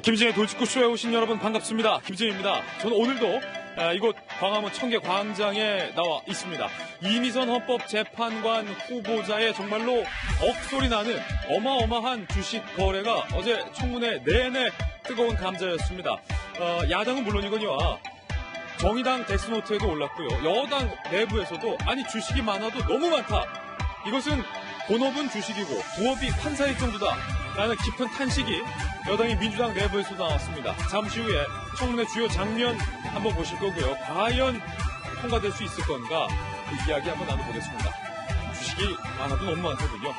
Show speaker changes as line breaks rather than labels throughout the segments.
김진의 돌직구쇼에 오신 여러분 반갑습니다. 김진입니다. 저는 오늘도 이곳 광화문 청계광장에 나와 있습니다. 이미선 헌법재판관 후보자의 정말로 억소리 나는 어마어마한 주식 거래가 어제 청문회 내내 뜨거운 감자였습니다. 야당은 물론이거니와 정의당 데스노트에도 올랐고요. 여당 내부에서도 아니 주식이 많아도 너무 많다. 이것은 본업은 주식이고 부업이 판사일 정도다. 라는 깊은 탄식이 여당의 민주당 내부에서 나왔습니다. 잠시 후에 청문회 주요 장면 한번 보실 거고요. 과연 통과될 수 있을 건가 그 이야기 한번 나눠보겠습니다. 주식이 많아도 너무 많거든요.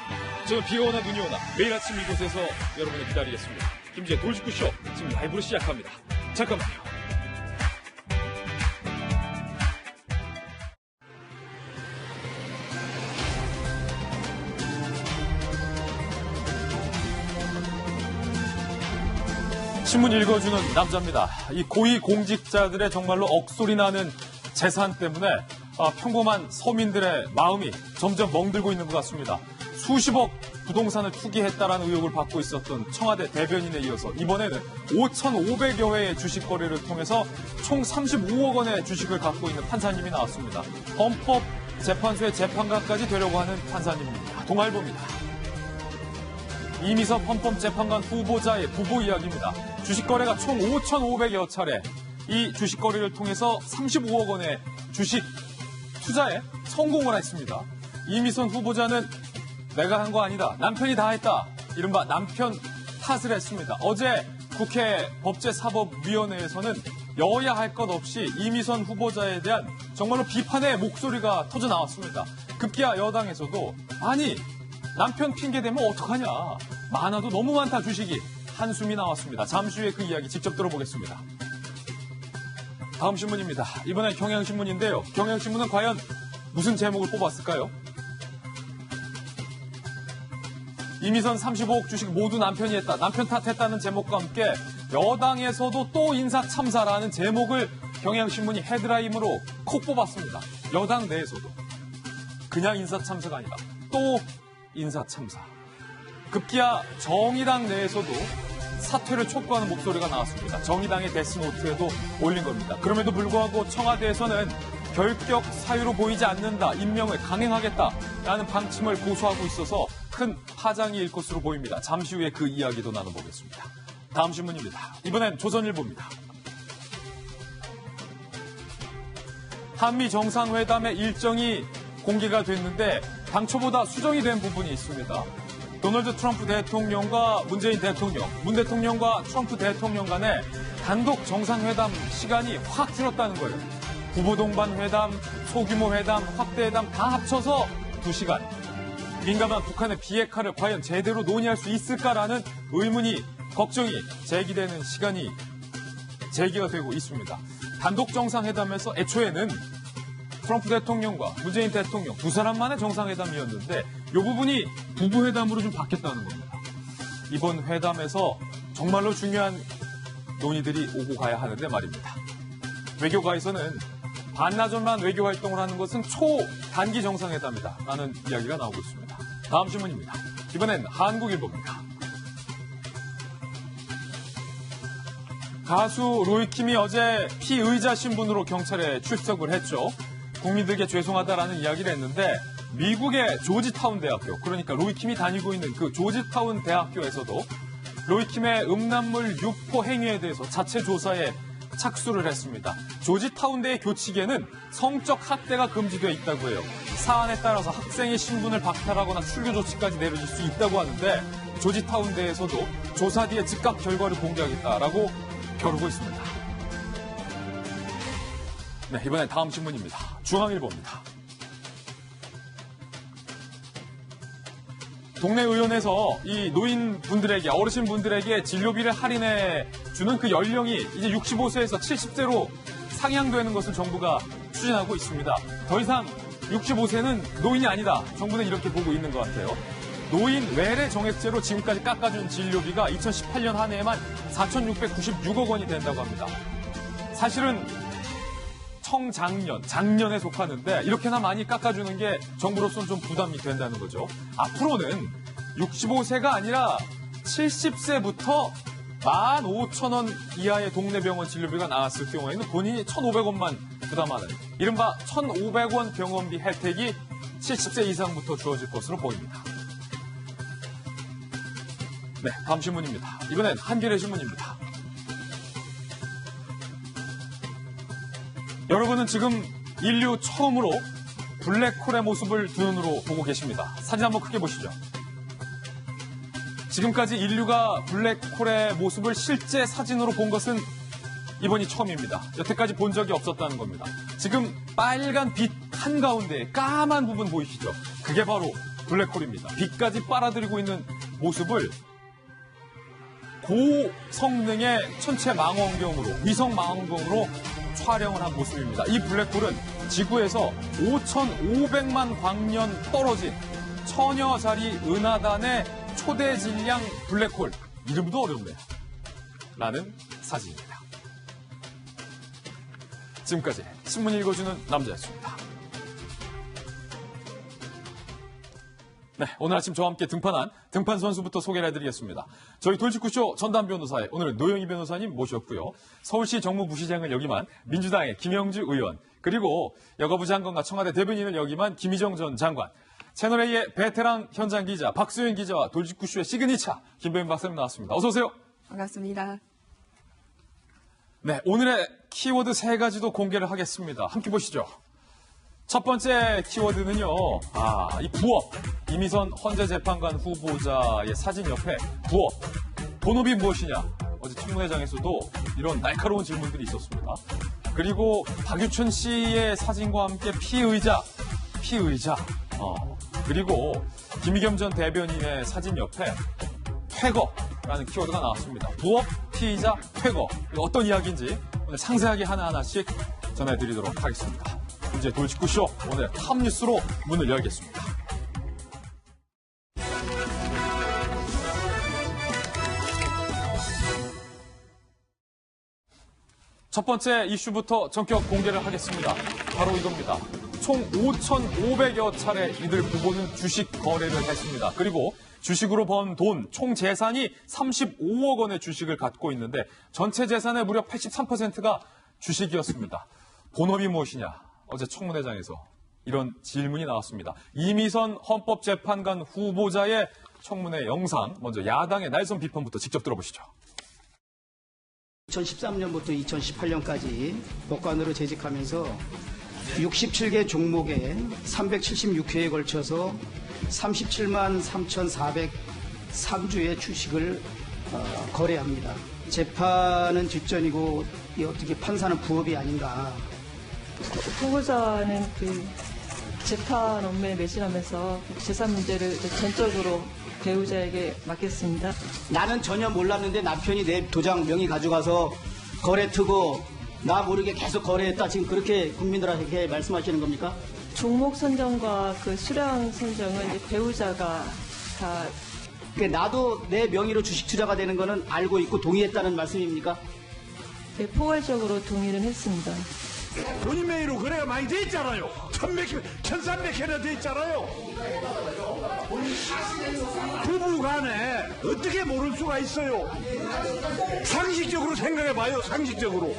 저는 비가 오나 눈이 오나 매일 아침 이곳에서 여러분을 기다리겠습니다. 김지의 돌직구쇼 지금 라이브로 시작합니다. 잠깐만요. 신문 읽어주는 남자입니다. 이 고위 공직자들의 정말로 억소리 나는 재산 때문에 평범한 서민들의 마음이 점점 멍들고 있는 것 같습니다. 수십억 부동산을 투기했다라는 의혹을 받고 있었던 청와대 대변인에 이어서 이번에는 5,500여 회의 주식 거래를 통해서 총 35억 원의 주식을 갖고 있는 판사님이 나왔습니다. 헌법재판소의 재판관까지 되려고 하는 판사님입니다. 동아일보입니다. 이미선 헌법재판관 후보자의 부부 이야기입니다. 주식거래가 총 5,500여 차례, 이 주식거래를 통해서 35억 원의 주식 투자에 성공을 했습니다. 이미선 후보자는 내가 한 거 아니다, 남편이 다 했다, 이른바 남편 탓을 했습니다. 어제 국회 법제사법위원회에서는 여야 할 것 없이 이미선 후보자에 대한 정말로 비판의 목소리가 터져 나왔습니다. 급기야 여당에서도 아니 남편 핑계대면 어떡하냐. 많아도 너무 많다 주식이. 한숨이 나왔습니다. 잠시 후에 그 이야기 직접 들어보겠습니다. 다음 신문입니다. 이번엔 경향신문인데요. 경향신문은 과연 무슨 제목을 뽑았을까요? 이미선 35억 주식 모두 남편이 했다. 남편 탓했다는 제목과 함께 여당에서도 또 인사참사라는 제목을 경향신문이 헤드라인으로 콕 뽑았습니다. 여당 내에서도. 그냥 인사참사가 아니라 또 인사참사. 급기야 정의당 내에서도 사퇴를 촉구하는 목소리가 나왔습니다. 정의당의 데스노트에도 올린 겁니다. 그럼에도 불구하고 청와대에서는 결격 사유로 보이지 않는다, 임명을 강행하겠다라는 방침을 고수하고 있어서 큰 파장이 일 것으로 보입니다. 잠시 후에 그 이야기도 나눠보겠습니다. 다음 신문입니다. 이번엔 조선일보입니다. 한미 정상회담의 일정이 공개가 됐는데 당초보다 수정이 된 부분이 있습니다. 도널드 트럼프 대통령과 문재인 대통령, 문 대통령과 트럼프 대통령 간의 단독 정상회담 시간이 확 줄었다는 거예요. 부부 동반 회담, 소규모 회담, 확대 회담 다 합쳐서 2시간. 민감한 북한의 비핵화를 과연 제대로 논의할 수 있을까라는 의문이, 걱정이 제기되는 시간이 제기가 되고 있습니다. 단독 정상회담에서 애초에는 트럼프 대통령과 문재인 대통령 두 사람만의 정상회담이었는데 이 부분이 부부회담으로 좀 바뀌었다는 겁니다. 이번 회담에서 정말로 중요한 논의들이 오고 가야 하는데 말입니다. 외교가에서는 반나절만 외교 활동을 하는 것은 초단기 정상회담이다 라는 이야기가 나오고 있습니다. 다음 신문입니다. 이번엔 한국일보입니다. 가수 로이킴이 어제 피의자 신분으로 경찰에 출석을 했죠. 국민들께 죄송하다라는 이야기를 했는데 미국의 조지타운 대학교, 그러니까 로이킴이 다니고 있는 그 조지타운 대학교에서도 로이킴의 음란물 유포 행위에 대해서 자체 조사에 착수를 했습니다. 조지타운대의 교칙에는 성적 학대가 금지되어 있다고 해요. 사안에 따라서 학생의 신분을 박탈하거나 출교 조치까지 내려질 수 있다고 하는데 조지타운대에서도 조사 뒤에 즉각 결과를 공개하겠다라고 겨루고 있습니다. 네, 이번엔 다음 신문입니다. 중앙일보입니다. 동네 의원에서 이 노인분들에게, 어르신분들에게 진료비를 할인해 주는 그 연령이 이제 65세에서 70세로 상향되는 것을 정부가 추진하고 있습니다. 더 이상 65세는 노인이 아니다. 정부는 이렇게 보고 있는 것 같아요. 노인 외래 정액제로 지금까지 깎아준 진료비가 2018년 한 해에만 4,696억 원이 된다고 합니다. 사실은 작년에 속하는데 이렇게나 많이 깎아주는 게 정부로서는 좀 부담이 된다는 거죠. 앞으로는 65세가 아니라 70세부터 15,000원 이하의 동네 병원 진료비가 나왔을 경우에는 본인이 1,500원만 부담하는 이른바 1,500원 병원비 혜택이 70세 이상부터 주어질 것으로 보입니다. 네, 다음 신문입니다. 이번엔 한겨레 신문입니다. 여러분은 지금 인류 처음으로 블랙홀의 모습을 두 눈으로 보고 계십니다. 사진 한번 크게 보시죠. 지금까지 인류가 블랙홀의 모습을 실제 사진으로 본 것은 이번이 처음입니다. 여태까지 본 적이 없었다는 겁니다. 지금 빨간 빛 한가운데 까만 부분 보이시죠? 그게 바로 블랙홀입니다. 빛까지 빨아들이고 있는 모습을 고성능의 천체 망원경으로, 위성 망원경으로 촬영을 한 모습입니다. 이 블랙홀은 지구에서 5,500만 광년 떨어진 처녀자리 은하단의 초대 질량 블랙홀. 이름도 어렵네요. 라는 사진입니다. 지금까지 신문 읽어주는 남자였습니다. 네, 오늘 아침 저와 함께 등판한 등판 선수부터 소개를 해드리겠습니다. 저희 돌직구쇼 전담 변호사의 오늘은 노영희 변호사님 모셨고요. 서울시 정무부시장을 역임한 민주당의 김영주 의원, 그리고 여가부 장관과 청와대 대변인을 역임한 김희정 전 장관, 채널A의 베테랑 현장 기자 박수현 기자와 돌직구쇼의 시그니처 김배민 박사님 나왔습니다. 어서 오세요.
반갑습니다.
네, 오늘의 키워드 3가지도 공개를 하겠습니다. 함께 보시죠. 첫 번째 키워드는요, 이 부업. 이미선 헌재재판관 후보자의 사진 옆에 부업. 본업이 무엇이냐? 어제 청문회장에서도 이런 날카로운 질문들이 있었습니다. 그리고 박유춘 씨의 사진과 함께 피의자. 그리고 김의겸 전 대변인의 사진 옆에 퇴거라는 키워드가 나왔습니다. 부업, 피의자, 퇴거. 어떤 이야기인지 오늘 상세하게 하나하나씩 전해드리도록 하겠습니다. 이제 돌직구쇼 오늘 탑뉴스로 문을 열겠습니다. 첫 번째 이슈부터 전격 공개를 하겠습니다. 바로 이겁니다. 총 5,500여 차례 이들 부부는 주식 거래를 했습니다. 그리고 주식으로 번 돈, 총 재산이 35억 원의 주식을 갖고 있는데 전체 재산의 무려 83%가 주식이었습니다. 본업이 무엇이냐? 어제 청문회장에서 이런 질문이 나왔습니다. 이미선 헌법재판관 후보자의 청문회 영상, 먼저 야당의 날선 비판부터 직접 들어보시죠.
2013년부터 2018년까지 법관으로 재직하면서 67개 종목에 376회에 걸쳐서 37만 3,403주의 주식을 거래합니다. 재판은 뒷전이고 어떻게 판사는 부업이 아닌가.
후보자는 재판 업무에 매진하면서 재산 문제를 전적으로 배우자에게 맡겼습니다.
나는 전혀 몰랐는데 남편이 내 도장 명의 가져가서 거래 트고 나 모르게 계속 거래했다. 지금 그렇게 국민들에게 말씀하시는 겁니까?
종목 선정과 수량 선정은 이제 배우자가 다.
나도 내 명의로 주식 투자가 되는 거는 알고 있고 동의했다는 말씀입니까?
네, 포괄적으로 동의를 했습니다.
본인 명의로 거래가 많이 돼 있잖아요. 1,300회나 돼 있잖아요. 부부 간에 어떻게 모를 수가 있어요. 상식적으로 생각해봐요. 상식적으로.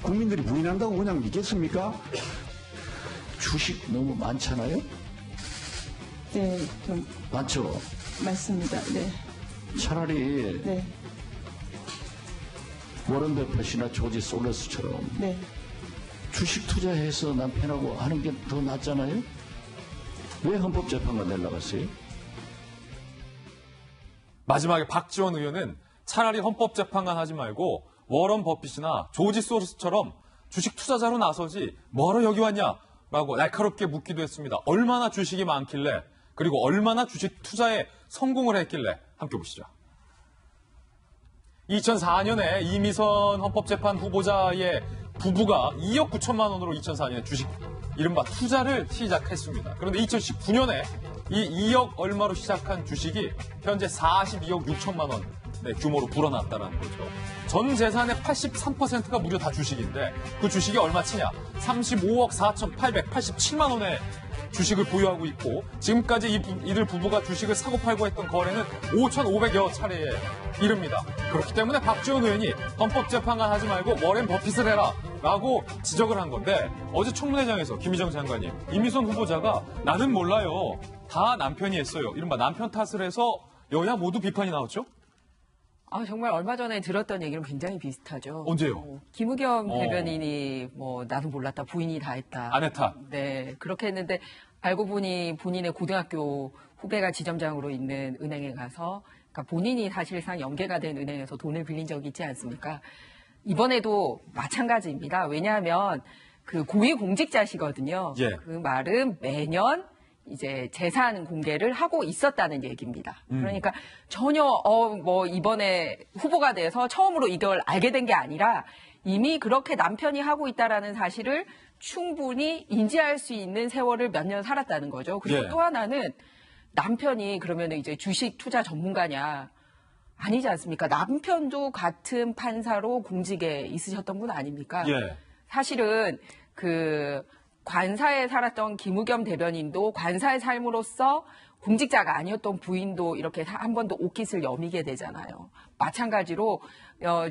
국민들이 부인한다고 그냥 믿겠습니까? 주식 너무 많잖아요.
네, 좀
많죠.
많습니다. 네.
차라리
네.
워런 버핏이나 조지 솔러스처럼
네.
주식 투자해서 남편하고 하는 게 더 낫잖아요. 왜 헌법재판관 내려 갔어요?
마지막에 박지원 의원은 차라리 헌법재판관 하지 말고 워런 버핏이나 조지 소로스처럼 주식 투자자로 나서지 뭐하러 여기 왔냐라고 날카롭게 묻기도 했습니다. 얼마나 주식이 많길래, 그리고 얼마나 주식 투자에 성공을 했길래 함께 보시죠. 2004년에 이미선 헌법재판 후보자의 부부가 2억 9천만 원으로 2004년에 주식 이른바 투자를 시작했습니다. 그런데 2019년에 이 2억 얼마로 시작한 주식이 현재 42억 6천만 원 규모로 불어났다는 거죠. 전 재산의 83%가 무려 다 주식인데 그 주식이 얼마치냐? 35억 4,887만 원의 주식을 보유하고 있고 지금까지 이들 부부가 주식을 사고 팔고 했던 거래는 5,500여 차례에 이릅니다. 그렇기 때문에 박지원 의원이 헌법재판관 하지 말고 워렌 버핏을 해라 라고 지적을 한 건데 어제 청문회장에서 김희정 장관님, 이미선 후보자가 나는 몰라요. 다 남편이 했어요. 이른바 남편 탓을 해서 여야 모두 비판이 나왔죠?
정말 얼마 전에 들었던 얘기랑 굉장히 비슷하죠.
언제요?
김우겸 대변인이 나도 몰랐다, 부인이 다 했다.
아내 탓.
네, 그렇게 했는데 알고 보니 본인의 고등학교 후배가 지점장으로 있는 은행에 가서, 그러니까 본인이 사실상 연계가 된 은행에서 돈을 빌린 적이 있지 않습니까? 이번에도 마찬가지입니다. 왜냐하면 그 고위공직자시거든요.
예.
그 말은 매년 이제 재산 공개를 하고 있었다는 얘기입니다. 그러니까 전혀 이번에 후보가 돼서 처음으로 이걸 알게 된 게 아니라 이미 그렇게 남편이 하고 있다라는 사실을 충분히 인지할 수 있는 세월을 몇 년 살았다는 거죠. 그리고
예.
또 하나는 남편이 그러면 이제 주식 투자 전문가냐? 아니지 않습니까? 남편도 같은 판사로 공직에 있으셨던 분 아닙니까?
예.
사실은 그 관사에 살았던 김우겸 대변인도 관사의 삶으로서 공직자가 아니었던 부인도 이렇게 한 번도 옷깃을 여미게 되잖아요. 마찬가지로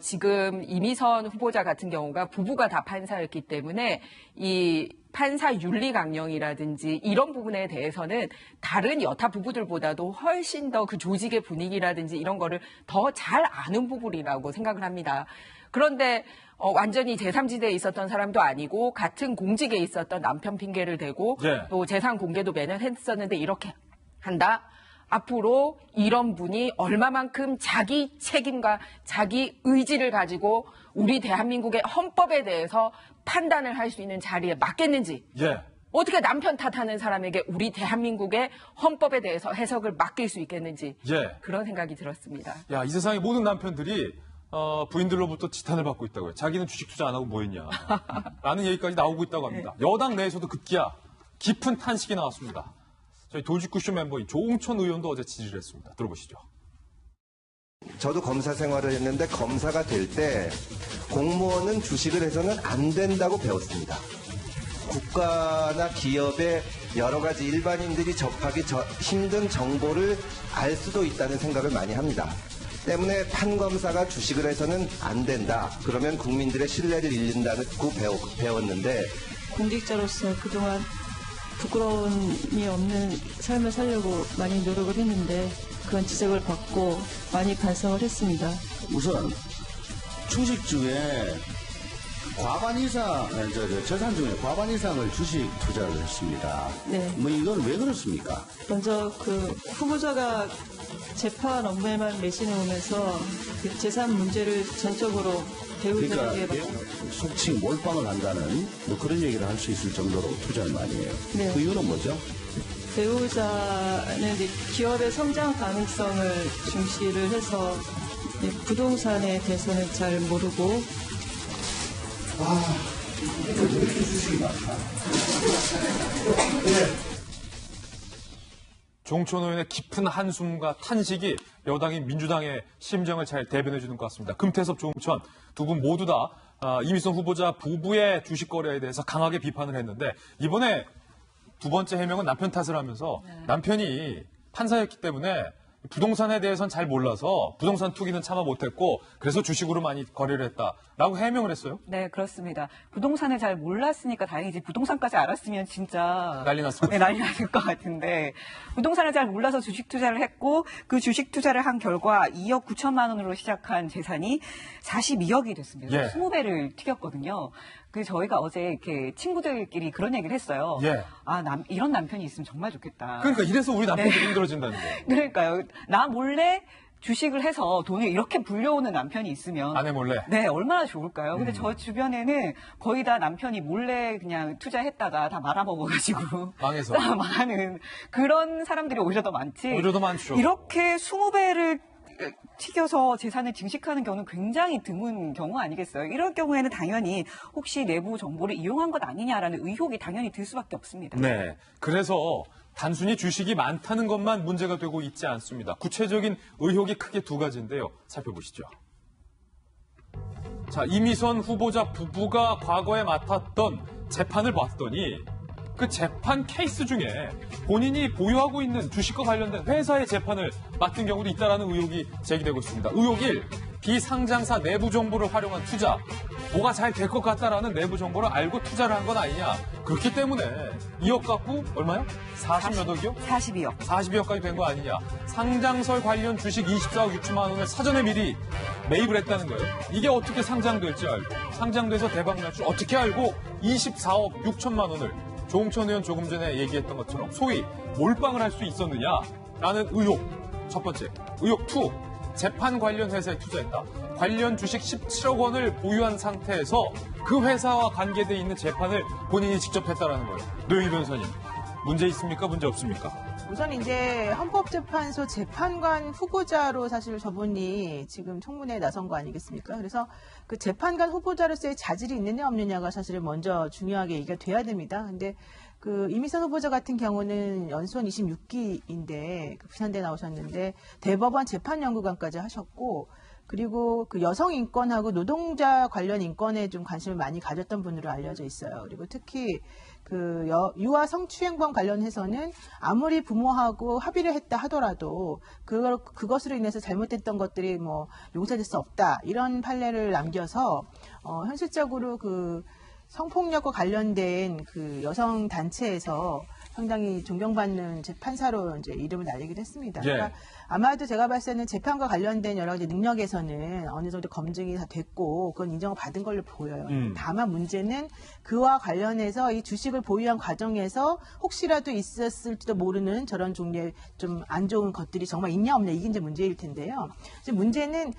지금 이미선 후보자 같은 경우가 부부가 다 판사였기 때문에 이 판사 윤리 강령이라든지 이런 부분에 대해서는 다른 여타 부부들보다도 훨씬 더 그 조직의 분위기라든지 이런 거를 더 잘 아는 부분이라고 생각을 합니다. 그런데 완전히 제3지대에 있었던 사람도 아니고 같은 공직에 있었던 남편 핑계를 대고
예.
또 재산 공개도 매년 했었는데 이렇게 한다? 앞으로 이런 분이 얼마만큼 자기 책임과 자기 의지를 가지고 우리 대한민국의 헌법에 대해서 판단을 할 수 있는 자리에 맞겠는지,
예.
어떻게 남편 탓하는 사람에게 우리 대한민국의 헌법에 대해서 해석을 맡길 수 있겠는지
예.
그런 생각이 들었습니다.
야, 이 세상의 모든 남편들이 부인들로부터 지탄을 받고 있다고요. 자기는 주식 투자 안 하고 뭐 했냐. 라는 얘기까지 나오고 있다고 합니다. 여당 내에서도 급기야 깊은 탄식이 나왔습니다. 저희 돌직구쇼 멤버인 조홍천 의원도 어제 지지를 했습니다. 들어보시죠.
저도 검사 생활을 했는데 검사가 될 때 공무원은 주식을 해서는 안 된다고 배웠습니다. 국가나 기업의 여러 가지 일반인들이 접하기 힘든 정보를 알 수도 있다는 생각을 많이 합니다. 때문에 판검사가 주식을 해서는 안 된다. 그러면 국민들의 신뢰를 잃는다고 배웠는데
공직자로서 그동안 부끄러움이 없는 삶을 살려고 많이 노력을 했는데 그런 지적을 받고 많이 반성을 했습니다.
우선 주식 중에 과반 이상, 재산 중에 과반 이상을 주식 투자를 했습니다.
네.
이건 왜 그렇습니까?
먼저 그 후보자가 재판 업무에만 매진해 오면서 그 재산 문제를 전적으로 배우자에게
그러니까 속칭 몰빵을 한다는 그런 얘기를 할 수 있을 정도로 투자를 많이 해요.
네.
그 이유는 뭐죠?
배우자는 이제 기업의 성장 가능성을 중시를 해서 부동산에 대해서는 잘 모르고
종천 의원의 깊은 한숨과 탄식이 여당인 민주당의 심정을 잘 대변해 주는 것 같습니다. 금태섭, 조홍천 두 분 모두 다 이미선 후보자 부부의 주식 거래에 대해서 강하게 비판을 했는데 이번에 두 번째 해명은 남편 탓을 하면서 남편이 판사였기 때문에 부동산에 대해서는 잘 몰라서 부동산 투기는 참아 못했고 그래서 주식으로 많이 거래를 했다라고 해명을 했어요.
네, 그렇습니다. 부동산을 잘 몰랐으니까 다행이지 부동산까지 알았으면 진짜
난리 났을
네, 난리 났을 것 같은데 부동산을 잘 몰라서 주식 투자를 했고 그 주식 투자를 한 결과 2억 9천만 원으로 시작한 재산이 42억이 됐습니다.
예.
20배를 튀겼거든요. 그래서 저희가 어제 이렇게 친구들끼리 그런 얘기를 했어요.
예.
이런 남편이 있으면 정말 좋겠다.
그러니까 이래서 우리 남편들이 힘들어진다는 거예요.
그러니까요. 나 몰래 주식을 해서 돈을 이렇게 불려오는 남편이 있으면
아내 몰래.
네, 얼마나 좋을까요? 근데 저 주변에는 거의 다 남편이 몰래 그냥 투자했다가 다 말아먹어가지고
망해서.
다 망하는 그런 사람들이 오히려 더 많지.
오히려 더 많죠.
이렇게 20배를 튀겨서 재산을 증식하는 경우는 굉장히 드문 경우 아니겠어요? 이럴 경우에는 당연히 혹시 내부 정보를 이용한 것 아니냐라는 의혹이 당연히 들 수밖에 없습니다.
네. 그래서 단순히 주식이 많다는 것만 문제가 되고 있지 않습니다. 구체적인 의혹이 크게 두 가지인데요. 살펴보시죠. 자, 이미선 후보자 부부가 과거에 맡았던 재판을 봤더니 그 재판 케이스 중에 본인이 보유하고 있는 주식과 관련된 회사의 재판을 맡은 경우도 있다는 의혹이 제기되고 있습니다. 의혹 1. 비상장사 내부 정보를 활용한 투자. 뭐가 잘 될 것 같다라는 내부 정보를 알고 투자를 한 건 아니냐. 그렇기 때문에 2억 갖고 얼마요? 40몇 억이요?
42억.
42억까지 된 거 아니냐. 상장설 관련 주식 24억 6천만 원을 사전에 미리 매입을 했다는 거예요. 이게 어떻게 상장될지 알고, 상장돼서 대박 날 줄 어떻게 알고 24억 6천만 원을 조홍천 의원 조금 전에 얘기했던 것처럼 소위 몰빵을 할 수 있었느냐라는 의혹. 첫 번째. 의혹 2. 재판 관련 회사에 투자했다. 관련 주식 17억 원을 보유한 상태에서 그 회사와 관계돼 있는 재판을 본인이 직접 했다라는 거예요. 노영희 변호사님, 문제 있습니까? 문제 없습니까?
우선 이제 헌법재판소 재판관 후보자로 사실 저분이 지금 청문회에 나선 거 아니겠습니까? 그래서 그 재판관 후보자로서의 자질이 있느냐 없느냐가 사실은 먼저 중요하게 얘기가 돼야 됩니다. 근데 그 이미선 후보자 같은 경우는 연수원 26기인데 부산대 나오셨는데 대법원 재판연구관까지 하셨고 그리고 그 여성 인권하고 노동자 관련 인권에 좀 관심을 많이 가졌던 분으로 알려져 있어요. 그리고 특히 그 유아 성추행범 관련해서는 아무리 부모하고 합의를 했다 하더라도 그것으로 인해서 잘못됐던 것들이 뭐 용서될 수 없다 이런 판례를 남겨서 현실적으로 그 성폭력과 관련된 그 여성 단체에서 상당히 존경받는 재판사로 이제 이름을 날리기도 했습니다.
예.
그러니까 아마도 제가 봤을 때는 재판과 관련된 여러 가지 능력에서는 어느 정도 검증이 다 됐고 그건 인정을 받은 걸로 보여요. 다만 문제는 그와 관련해서 이 주식을 보유한 과정에서 혹시라도 있었을지도 모르는 저런 종류의 좀 안 좋은 것들이 정말 있냐 없냐 이게 이제 문제일 텐데요. 지금 문제는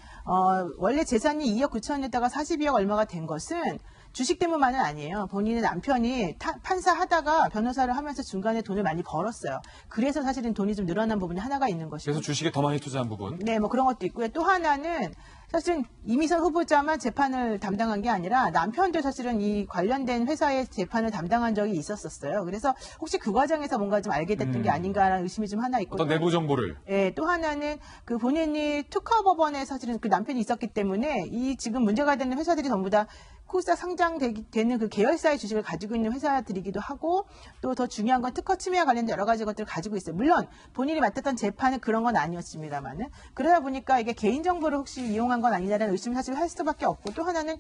원래 재산이 2억 9천에다가 42억 얼마가 된 것은 주식 때문만은 아니에요. 본인의 남편이 판사 하다가 변호사를 하면서 중간에 돈을 많이 벌었어요. 그래서 사실은 돈이 좀 늘어난 부분이 하나가 있는 것이고.
그래서 주식에 더 많이 투자한 부분.
네, 뭐 그런 것도 있고요. 또 하나는 사실은 이미선 후보자만 재판을 담당한 게 아니라 남편도 사실은 이 관련된 회사의 재판을 담당한 적이 있었어요. 그래서 혹시 그 과정에서 뭔가 좀 알게 됐던 게 아닌가라는 의심이 좀 하나 있고.
어떤 내부 정보를.
네, 또 하나는 그 본인이 특허법원에 사실은 그 남편이 있었기 때문에 이 지금 문제가 되는 회사들이 전부 다 코스닥 상장되는 그 계열사의 주식을 가지고 있는 회사들이기도 하고 또 더 중요한 건 특허 침해와 관련된 여러 가지 것들을 가지고 있어요. 물론 본인이 맡았던 재판은 그런 건 아니었습니다만은 그러다 보니까 이게 개인정보를 혹시 이용한 건 아니냐라는 의심을 사실 할 수밖에 없고 또 하나는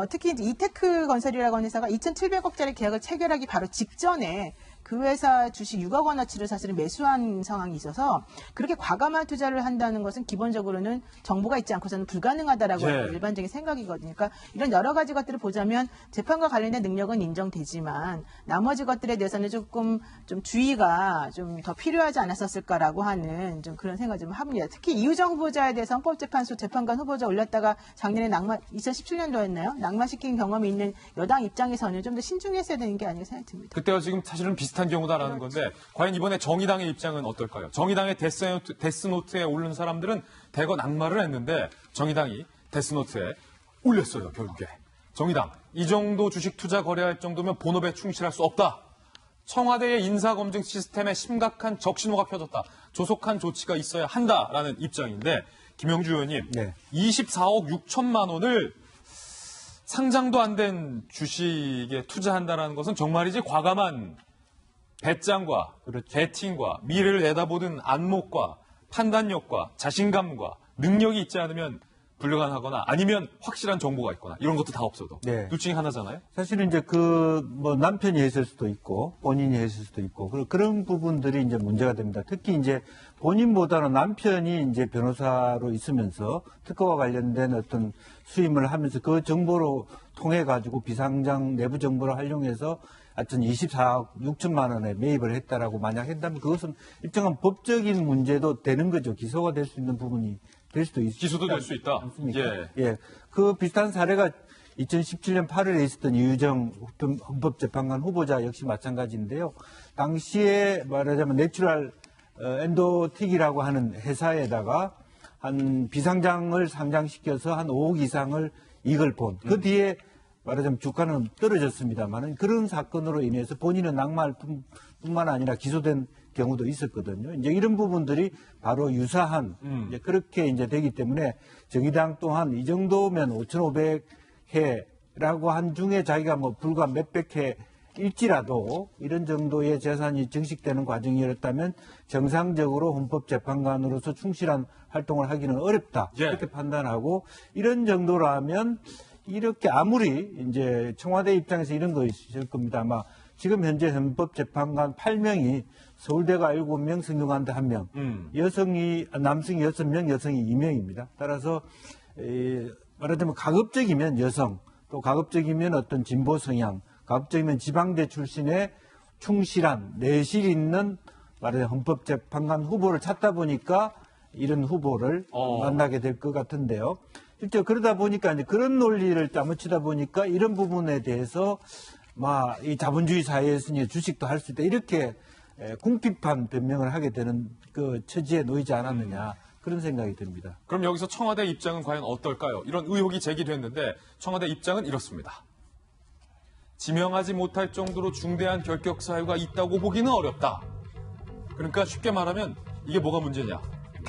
특히 이제 이테크 건설이라고 하는 회사가 2,700억짜리 계약을 체결하기 바로 직전에 그 회사 주식 6억 원어치를 사실은 매수한 상황이 있어서 그렇게 과감한 투자를 한다는 것은 기본적으로는 정보가 있지 않고서는 불가능하다라고 하는 일반적인 생각이거든요. 그러니까 이런 여러 가지 것들을 보자면 재판과 관련된 능력은 인정되지만 나머지 것들에 대해서는 조금 좀 주의가 좀 더 필요하지 않았었을까라고 하는 좀 그런 생각을 좀 합니다. 특히 이우정 후보자에 대해서 헌법재판소 재판관 후보자 올렸다가 작년에 2017년도였나요? 낙마시킨 경험이 있는 여당 입장에서는 좀 더 신중했어야 되는 게 아닌가 생각이 듭니다.
그때와 지금 사실은 비슷한 경우다라는 건데 과연 이번에 정의당의 입장은 어떨까요? 정의당의 데스노트에 오른 사람들은 대거 낙마를 했는데 정의당이 데스노트에 올렸어요. 결국에. 정의당 이 정도 주식 투자 거래할 정도면 본업에 충실할 수 없다. 청와대의 인사검증 시스템에 심각한 적신호가 펴졌다. 조속한 조치가 있어야 한다라는 입장인데 김영주 의원님 24억 6천만 원을 상장도 안 된 주식에 투자한다는 것은 정말이지 과감한 배짱과 배팅과 미래를 내다보는 안목과 판단력과 자신감과 능력이 있지 않으면 불가능하거나 아니면 확실한 정보가 있거나 이런 것도 다 없어도 둘 중에 하나잖아요.
사실은 이제 뭐 남편이 했을 수도 있고 본인이 했을 수도 있고 그런 부분들이 이제 문제가 됩니다. 특히 이제 본인보다는 남편이 이제 변호사로 있으면서 특허와 관련된 어떤 수임을 하면서 그 정보로 통해 가지고 비상장 내부 정보를 활용해서 하여튼 24억 6천만 원에 매입을 했다라고 만약 한다면 그것은 일정한 법적인 문제도 되는 거죠. 기소가 될 수 있는 부분이 될 수도 있습니다.
기소도 될 수 있다.
예. 그 비슷한 사례가 2017년 8월에 있었던 이우정 헌법재판관 후보자 역시 마찬가지인데요. 당시에 말하자면 내추럴 엔도틱이라고 하는 회사에다가 한 비상장을 상장시켜서 한 5억 이상을 이익을 본. 그 뒤에 말하자면 주가는 떨어졌습니다만 그런 사건으로 인해서 본인은 낙마할 뿐만 아니라 기소된 경우도 있었거든요. 이제 이런 부분들이 바로 유사한 이제 그렇게 이제 되기 때문에 정의당 또한 이 정도면 5,500회라고 한 중에 자기가 뭐 불과 몇백 회 일지라도 이런 정도의 재산이 증식되는 과정이었다면 정상적으로 헌법재판관으로서 충실한 활동을 하기는 어렵다.
예.
이렇게 판단하고 이런 정도라면 이렇게 아무리 이제 청와대 입장에서 이런 거 있을 겁니다. 아마 지금 현재 헌법재판관 8명이 서울대가 7명, 성균관대 1명, 남성이 6명, 여성이 2명입니다. 따라서 말하자면 가급적이면 여성, 또 가급적이면 어떤 진보 성향, 가급적이면 지방대 출신의 충실한 내실 있는 말하자면 헌법재판관 후보를 찾다 보니까 이런 후보를 만나게 될 것 같은데요. 실제 그러다 보니까 이제 그런 논리를 짜무치다 보니까 이런 부분에 대해서 이 자본주의 사회에서 주식도 할 수 있다 이렇게 궁핍한 변명을 하게 되는 그 처지에 놓이지 않았느냐 그런 생각이 듭니다.
그럼 여기서 청와대 입장은 과연 어떨까요? 이런 의혹이 제기됐는데 청와대 입장은 이렇습니다. 지명하지 못할 정도로 중대한 결격 사유가 있다고 보기는 어렵다. 그러니까 쉽게 말하면 이게 뭐가 문제냐.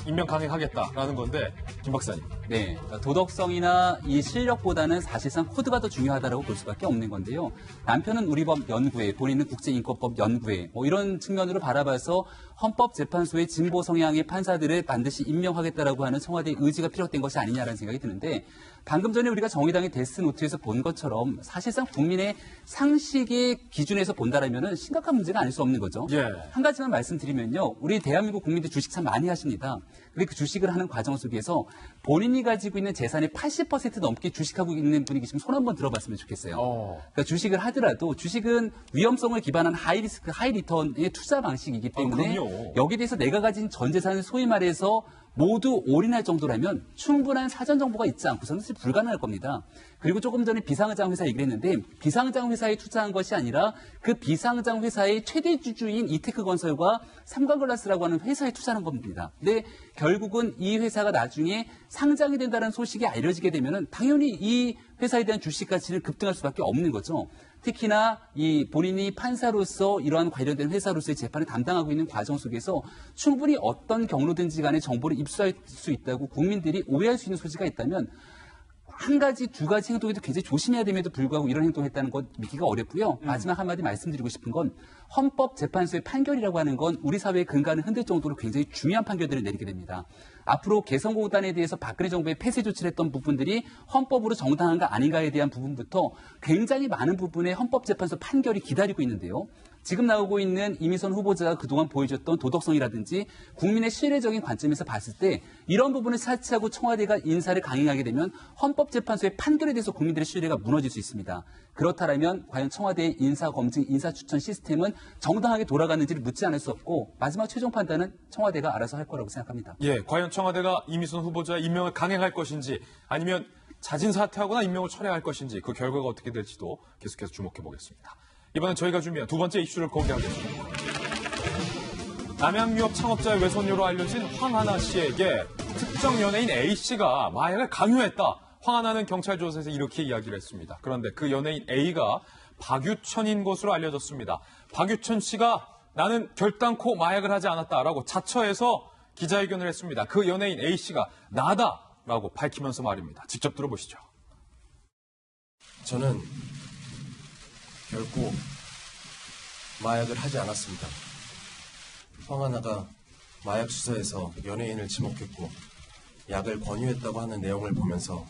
임명 강행하겠다라는 건데 김 박사님.
네, 도덕성이나 이 실력보다는 사실상 코드가 더 중요하다고 볼 수밖에 없는 건데요. 남편은 우리법 연구회, 본인은 국제인권법 연구회 이런 측면으로 바라봐서 헌법재판소의 진보 성향의 판사들을 반드시 임명하겠다라고 하는 청와대의 의지가 필요했던 것이 아니냐라는 생각이 드는데 방금 전에 우리가 정의당의 데스노트에서 본 것처럼 사실상 국민의 상식의 기준에서 본다라면 심각한 문제가 아닐 수 없는 거죠.
예.
한 가지만 말씀드리면요. 우리 대한민국 국민들 주식 참 많이 하십니다. 그리고 그 주식을 하는 과정 속에서 본인이 가지고 있는 재산의 80% 넘게 주식하고 있는 분이 계시면 손 한번 들어봤으면 좋겠어요. 그러니까 주식을 하더라도 주식은 위험성을 기반한 하이리스크, 하이리턴의 투자 방식이기 때문에 여기에 대해서 내가 가진 전 재산을 소위 말해서 모두 올인할 정도라면 충분한 사전 정보가 있지 않고서는 사실 불가능할 겁니다. 그리고 조금 전에 비상의장 회사 얘기를 했는데 비상의장 회사에 투자한 것이 아니라 그 비상의장 회사의 최대 주주인 이테크건설과 삼광글라스라고 하는 회사에 투자한 겁니다. 근데 결국은 이 회사가 나중에 상장이 된다는 소식이 알려지게 되면 당연히 이 회사에 대한 주식 가치는 급등할 수밖에 없는 거죠. 특히나 이 본인이 판사로서 이러한 관련된 회사로서의 재판을 담당하고 있는 과정 속에서 충분히 어떤 경로든지 간에 정보를 입수할 수 있다고 국민들이 오해할 수 있는 소지가 있다면 한 가지, 두 가지 행동에도 굉장히 조심해야 됨에도 불구하고 이런 행동을 했다는 것 믿기가 어렵고요. 마지막 한마디 말씀드리고 싶은 건 헌법재판소의 판결이라고 하는 건 우리 사회의 근간을 흔들 정도로 굉장히 중요한 판결들을 내리게 됩니다. 앞으로 개성공단에 대해서 박근혜 정부의 폐쇄 조치를 했던 부분들이 헌법으로 정당한가 아닌가에 대한 부분부터 굉장히 많은 부분의 헌법재판소 판결이 기다리고 있는데요. 지금 나오고 있는 이미선 후보자가 그동안 보여줬던 도덕성이라든지 국민의 신뢰적인 관점에서 봤을 때 이런 부분을 사치하고 청와대가 인사를 강행하게 되면 헌법재판소의 판결에 대해서 국민들의 신뢰가 무너질 수 있습니다. 그렇다면 과연 청와대의 인사검증, 인사추천 시스템은 정당하게 돌아가는지를 묻지 않을 수 없고 마지막 최종 판단은 청와대가 알아서 할 거라고 생각합니다.
예, 과연 청와대가 이미선 후보자의 임명을 강행할 것인지 아니면 자진 사퇴하거나 임명을 철회할 것인지 그 결과가 어떻게 될지도 계속해서 주목해 보겠습니다. 이번엔 저희가 준비한 두 번째 이슈를 공개하겠습니다. 남양유업 창업자의 외손녀로 알려진 황하나 씨에게 특정 연예인 A씨가 마약을 강요했다. 황하나는 경찰 조사에서 이렇게 이야기를 했습니다. 그런데 그 연예인 A가 박유천인 것으로 알려졌습니다. 박유천 씨가 나는 결단코 마약을 하지 않았다라고 자처해서 기자회견을 했습니다. 그 연예인 A씨가 나다라고 밝히면서 말입니다. 직접 들어보시죠.
저는 결코 마약을 하지 않았습니다. 황하나가 마약 수사에서 연예인을 지목했고 약을 권유했다고 하는 내용을 보면서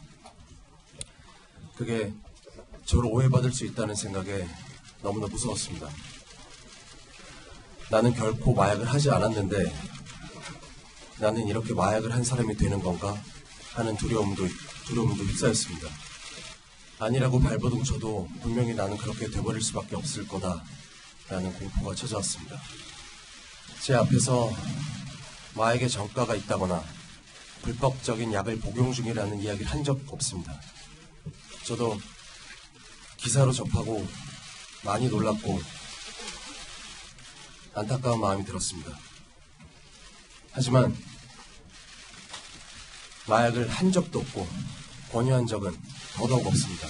그게 저를 오해받을 수 있다는 생각에 너무나 무서웠습니다. 나는 결코 마약을 하지 않았는데 나는 이렇게 마약을 한 사람이 되는 건가 하는 두려움도 휩싸였습니다. 아니라고 발버둥 쳐도 분명히 나는 그렇게 돼버릴 수밖에 없을 거다라는 공포가 찾아왔습니다. 제 앞에서 마약의 전과가 있다거나 불법적인 약을 복용 중이라는 이야기를 한 적 없습니다. 저도 기사로 접하고 많이 놀랐고 안타까운 마음이 들었습니다. 하지만 마약을 한 적도 없고 권유한 적은 더더욱 없습니다.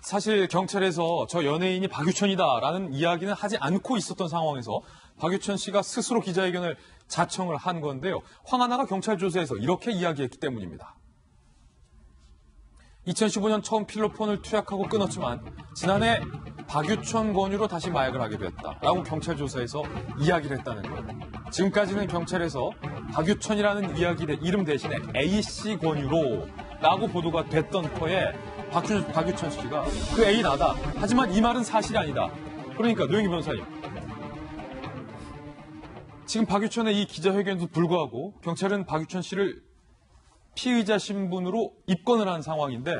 사실 경찰에서 저 연예인이 박유천이다라는 이야기는 하지 않고 있었던 상황에서 박유천 씨가 스스로 기자회견을 자청을 한 건데요. 황하나가 경찰 조사에서 이렇게 이야기했기 때문입니다. 2015년 처음 필로폰을 투약하고 끊었지만 지난해 박유천 권유로 다시 마약을 하게 됐다라고 경찰 조사에서 이야기를 했다는 거예요. 지금까지는 경찰에서 박유천이라는 이름 대신에 A씨 권유로라고 보도가 됐던 터에 박유천 씨가 그 A 나다. 하지만 이 말은 사실이 아니다. 그러니까 노영희 변호사님. 지금 박유천의 이 기자회견에도 불구하고 경찰은 박유천 씨를 피의자 신분으로 입건을 한 상황인데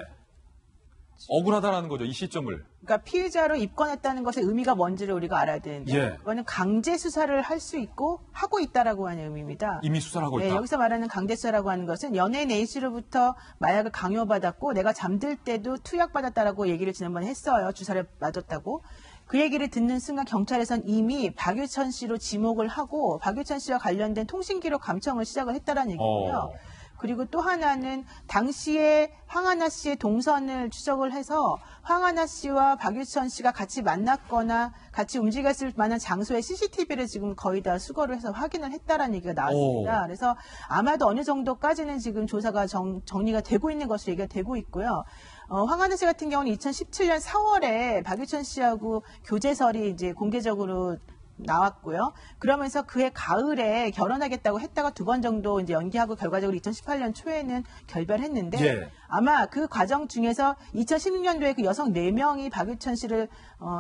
억울하다라는 거죠, 이 시점을.
그러니까 피의자로 입건했다는 것의 의미가 뭔지를 우리가 알아야 되는데
예.
그거는 강제 수사를 할 수 있고 하고 있다라고 하는 의미입니다.
이미 수사를 하고 있다.
네, 여기서 말하는 강제 수사라고 하는 것은 연예인 A씨로부터 마약을 강요받았고 내가 잠들 때도 투약받았다라고 얘기를 지난번에 했어요. 주사를 맞았다고. 그 얘기를 듣는 순간 경찰에선 이미 박유천 씨로 지목을 하고 박유천 씨와 관련된 통신기록 감청을 시작을 했다라는 얘기고요. 그리고 또 하나는 당시에 황하나 씨의 동선을 추적을 해서 황하나 씨와 박유천 씨가 같이 만났거나 같이 움직였을 만한 장소의 CCTV를 지금 거의 다 수거를 해서 확인을 했다라는 얘기가 나왔습니다. 그래서 아마도 어느 정도까지는 지금 조사가 정리가 되고 있는 것으로 얘기가 되고 있고요. 황하나 씨 같은 경우는 2017년 4월에 박유천 씨하고 교제설이 이제 공개적으로 나왔고요. 그러면서 그해 가을에 결혼하겠다고 했다가 2번 정도 이제 연기하고 결과적으로 2018년 초에는 결별했는데
예.
아마 그 과정 중에서 2016년도에 그 여성 4명이 박유천 씨를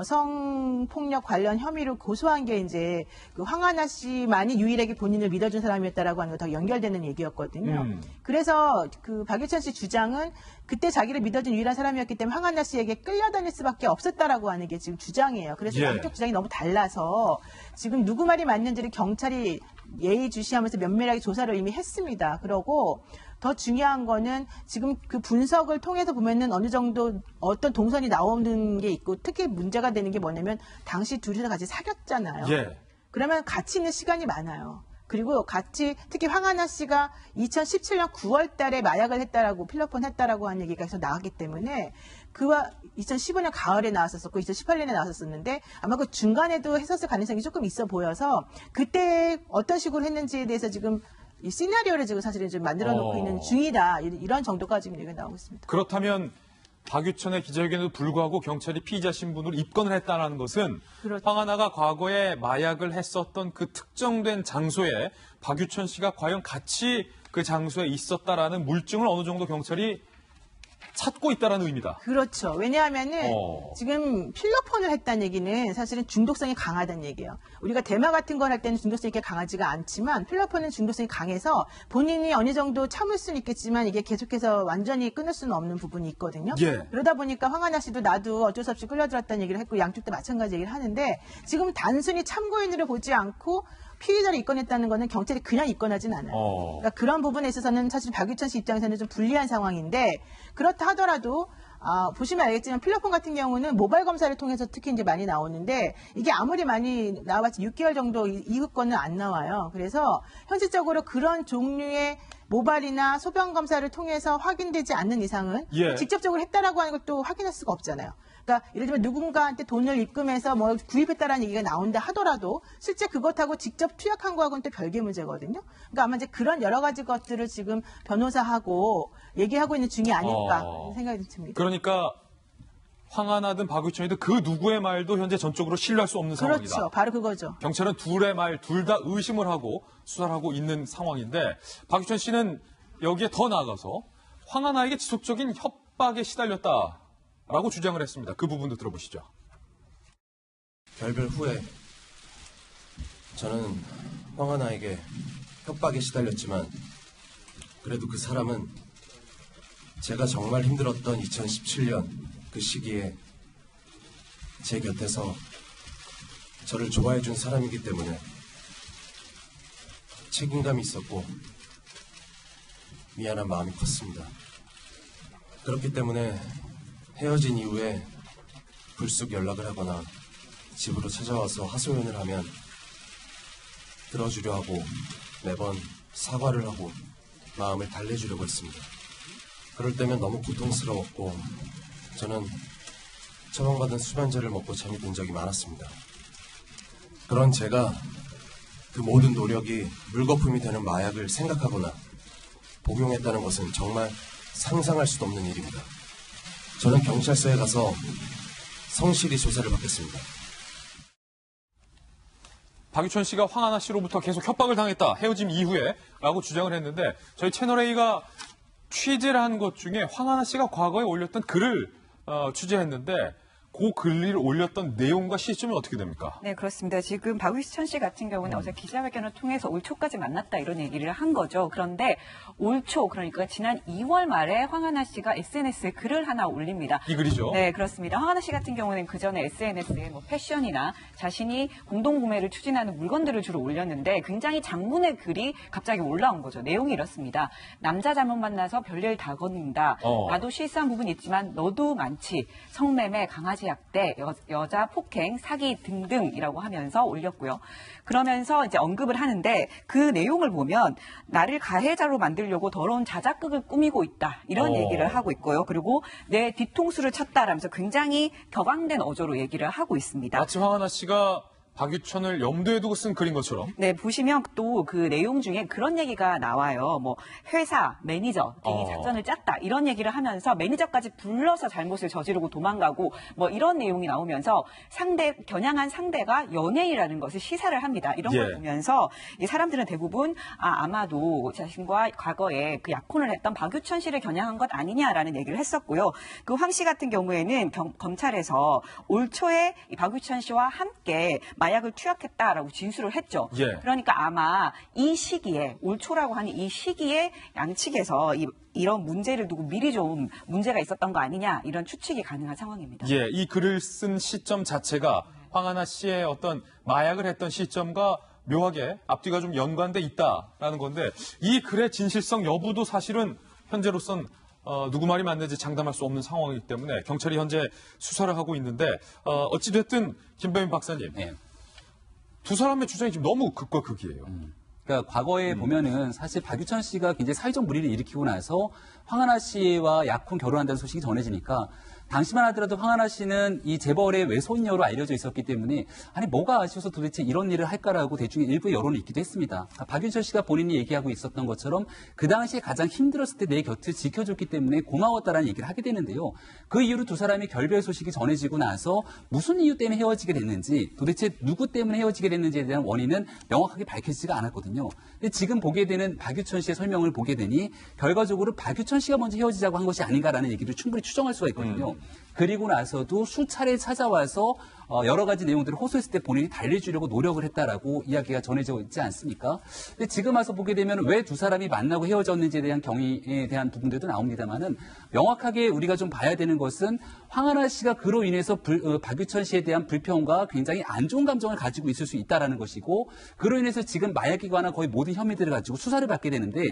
성폭력 관련 혐의로 고소한 게 이제 그 황하나 씨만이 유일하게 본인을 믿어준 사람이었다라고 하는 거 더 연결되는 얘기였거든요. 그래서 그 박유천 씨 주장은 그때 자기를 믿어준 유일한 사람이었기 때문에 황하나 씨에게 끌려다닐 수밖에 없었다라고 하는 게 지금 주장이에요. 그래서
예.
양쪽 주장이 너무 달라서 지금 누구 말이 맞는지를 경찰이 예의주시하면서 면밀하게 조사를 이미 했습니다. 그러고 더 중요한 거는 지금 그 분석을 통해서 보면은 어느 정도 어떤 동선이 나오는 게 있고 특히 문제가 되는 게 뭐냐면 당시 둘이서 같이 사귀었잖아요.
예.
그러면 같이 있는 시간이 많아요. 그리고 같이 특히 황하나 씨가 2017년 9월 달에 마약을 했다라고 필로폰 했다라고 하는 얘기가 계속 나왔기 때문에 그와 2015년 가을에 나왔었고 2018년에 나왔었는데 아마 그 중간에도 했었을 가능성이 조금 있어 보여서 그때 어떤 식으로 했는지에 대해서 지금 이 시나리오를 지금 사실은 좀 만들어 놓고 있는 중이다. 이런 정도까지 지금 얘기가 나오고 있습니다.
그렇다면 박유천의 기자회견에도 불구하고 경찰이 피의자 신분으로 입건을 했다는 것은
그렇죠.
황하나가 과거에 마약을 했었던 그 특정된 장소에 박유천 씨가 과연 같이 그 장소에 있었다라는 물증을 어느 정도 경찰이 찾고 있다는 의미다.
그렇죠. 왜냐하면은 지금 필로폰을 했다는 얘기는 사실은 중독성이 강하다는 얘기예요. 우리가 대마 같은 걸 할 때는 중독성이 이렇게 강하지가 않지만 필로폰은 중독성이 강해서 본인이 어느 정도 참을 수는 있겠지만 이게 계속해서 완전히 끊을 수는 없는 부분이 있거든요.
예.
그러다 보니까 황하나 씨도 나도 어쩔 수 없이 끌려들었다는 얘기를 했고 양쪽 다 마찬가지 얘기를 하는데 지금 단순히 참고인으로 보지 않고 피의자를 입건했다는 거는 경찰이 그냥 입건하진 않아요. 그러니까 그런 부분에 있어서는 사실 박유천 씨 입장에서는 좀 불리한 상황인데 그렇다 하더라도 보시면 알겠지만 필로폰 같은 경우는 모바일 검사를 통해서 특히 이제 많이 나오는데 이게 아무리 많이 나와봤자 6개월 정도 이후 거는 안 나와요. 그래서 현실적으로 그런 종류의 모발이나 소변 검사를 통해서 확인되지 않는 이상은
예.
직접적으로 했다라고 하는 것도 확인할 수가 없잖아요. 그러니까 예를 들면 누군가한테 돈을 입금해서 뭐 구입했다라는 얘기가 나온다 하더라도 실제 그것하고 직접 투약한 거하고는 또 별개 문제거든요. 그러니까 아마 이제 그런 여러 가지 것들을 지금 변호사하고 얘기하고 있는 중이 아닐까 생각이 듭니다.
그러니까 황하나든 박유천이든 그 누구의 말도 현재 전적으로 신뢰할 수 없는 상황이다.
그렇죠. 바로 그거죠.
경찰은 둘의 말 둘 다 의심을 하고 수사를 하고 있는 상황인데 박유천 씨는 여기에 더 나아가서 황하나에게 지속적인 협박에 시달렸다라고 주장을 했습니다. 그 부분도 들어보시죠.
결별 후에 저는 황하나에게 협박에 시달렸지만 그래도 그 사람은 제가 정말 힘들었던 2017년 그 시기에 제 곁에서 저를 좋아해 준 사람이기 때문에 책임감이 있었고 미안한 마음이 컸습니다. 그렇기 때문에 헤어진 이후에 불쑥 연락을 하거나 집으로 찾아와서 하소연을 하면 들어주려 하고 매번 사과를 하고 마음을 달래주려고 했습니다. 그럴 때면 너무 고통스러웠고 저는 처방받은 수면제를 먹고 잠이 든 적이 많았습니다. 그런 제가 그 모든 노력이 물거품이 되는 마약을 생각하거나 복용했다는 것은 정말 상상할 수도 없는 일입니다. 저는 경찰서에 가서 성실히 조사를 받겠습니다.
박유천 씨가 황하나 씨로부터 계속 협박을 당했다. 헤어짐 이후에 라고 주장을 했는데 저희 채널A가 취재를 한 것 중에 황하나 씨가 과거에 올렸던 글을 취재했는데 그 글을 올렸던 내용과 시점이 어떻게 됩니까?
네, 그렇습니다. 지금 박유천 씨 같은 경우는 어제 기자회견을 통해서 올 초까지 만났다 이런 얘기를 한 거죠. 그런데 올 초, 그러니까 지난 2월 말에 황하나 씨가 SNS에 글을 하나 올립니다.
이 글이죠?
네, 그렇습니다. 황하나 씨 같은 경우는 그 전에 SNS에 뭐 패션이나 자신이 공동구매를 추진하는 물건들을 주로 올렸는데 굉장히 장문의 글이 갑자기 올라온 거죠. 내용이 이렇습니다. 남자 잘못 만나서 별일 다 거는다. 나도 실수한 부분이 있지만 너도 많지. 성매매, 강아지 학대, 여자 폭행, 사기 등등이라고 하면서 올렸고요. 그러면서 이제 언급을 하는데 그 내용을 보면 나를 가해자로 만들려고 더러운 자작극을 꾸미고 있다. 이런 얘기를 하고 있고요. 그리고 내 뒤통수를 쳤다라면서 굉장히 격앙된 어조로 얘기를 하고 있습니다.
마치 황하나 씨가 박유천을 염두에 두고 쓴 글인 것처럼.
네, 보시면 또 그 내용 중에 그런 얘기가 나와요. 뭐 회사, 매니저 등이 작전을 짰다 이런 얘기를 하면서 매니저까지 불러서 잘못을 저지르고 도망가고 뭐 이런 내용이 나오면서 겨냥한 상대가 연예인이라는 것을 시사를 합니다. 이런 걸 보면서 이 사람들은 대부분 아마도 자신과 과거에 그 약혼을 했던 박유천 씨를 겨냥한 것 아니냐라는 얘기를 했었고요. 그 황 씨 같은 경우에는 검찰에서 올 초에 이 박유천 씨와 함께 마약을 투약했다라고 진술을 했죠. 그러니까 아마 이 시기에 올 초라고 하는 이 시기에 양측에서 이런 문제를 두고 미리 좀 문제가 있었던 거 아니냐 이런 추측이 가능한 상황입니다.
예, 이 글을 쓴 시점 자체가 황하나 씨의 어떤 마약을 했던 시점과 묘하게 앞뒤가 좀 연관돼 있다라는 건데 이 글의 진실성 여부도 사실은 현재로선 누구 말이 맞는지 장담할 수 없는 상황이기 때문에 경찰이 현재 수사를 하고 있는데 어찌됐든 김배민 박사님 두 사람의 주장이 지금 너무 극과 극이에요.
그러니까 과거에 보면은 사실 박유천 씨가 굉장히 사회적 물의를 일으키고 나서 황하나 씨와 약혼 결혼한다는 소식이 전해지니까 당시만 하더라도 황하나 씨는 이 재벌의 외손녀로 알려져 있었기 때문에 아니 뭐가 아쉬워서 도대체 이런 일을 할까라고 대중의 일부 여론이 있기도 했습니다. 박유천 씨가 본인이 얘기하고 있었던 것처럼 그 당시에 가장 힘들었을 때 내 곁을 지켜줬기 때문에 고마웠다라는 얘기를 하게 되는데요. 그 이후로 두 사람이 결별 소식이 전해지고 나서 무슨 이유 때문에 헤어지게 됐는지 도대체 누구 때문에 헤어지게 됐는지에 대한 원인은 명확하게 밝혀지지가 않았거든요. 근데 지금 보게 되는 박유천 씨의 설명을 보게 되니 결과적으로 박유천 씨가 먼저 헤어지자고 한 것이 아닌가라는 얘기를 충분히 추정할 수가 있거든요. 그리고 나서도 수차례 찾아와서 여러 가지 내용들을 호소했을 때 본인이 달래주려고 노력을 했다라고 이야기가 전해져 있지 않습니까? 근데 지금 와서 보게 되면 왜 두 사람이 만나고 헤어졌는지에 대한 경위에 대한 부분들도 나옵니다만은 명확하게 우리가 좀 봐야 되는 것은 황하나 씨가 그로 인해서 박유천 씨에 대한 불평과 굉장히 안 좋은 감정을 가지고 있을 수 있다라는 것이고 그로 인해서 지금 마약에 관한 거의 모든 혐의들을 가지고 수사를 받게 되는데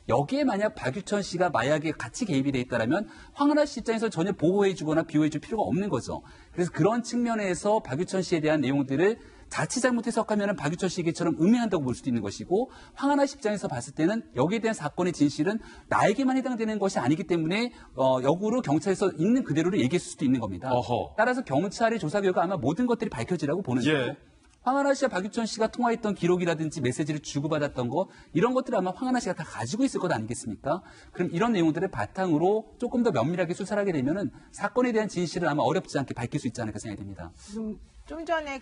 여기에 만약 박유천 씨가 마약에 같이 개입이 돼 있다라면 황하나 씨 입장에서 전혀 보호해주거나 비호해줄 필요가 없는 거죠. 그래서 그런 측면에서 박유천 씨에 대한 내용들을 자칫 잘못 해석하면 박유천 씨에게처럼 음해한다고 볼 수도 있는 것이고 황하나 씨 입장에서 봤을 때는 여기에 대한 사건의 진실은 나에게만 해당되는 것이 아니기 때문에 역으로 경찰에서 있는 그대로를 얘기했을 수도 있는 겁니다. 따라서 경찰의 조사 결과 아마 모든 것들이 밝혀지라고 보는데요. 황하나 씨와 박유천 씨가 통화했던 기록이라든지 메시지를 주고받았던 거 이런 것들을 아마 황하나 씨가 다 가지고 있을 것 아니겠습니까? 그럼 이런 내용들을 바탕으로 조금 더 면밀하게 수사를 하게 되면은 사건에 대한 진실을 아마 어렵지 않게 밝힐 수 있지 않을까 생각이 됩니다.
좀 전에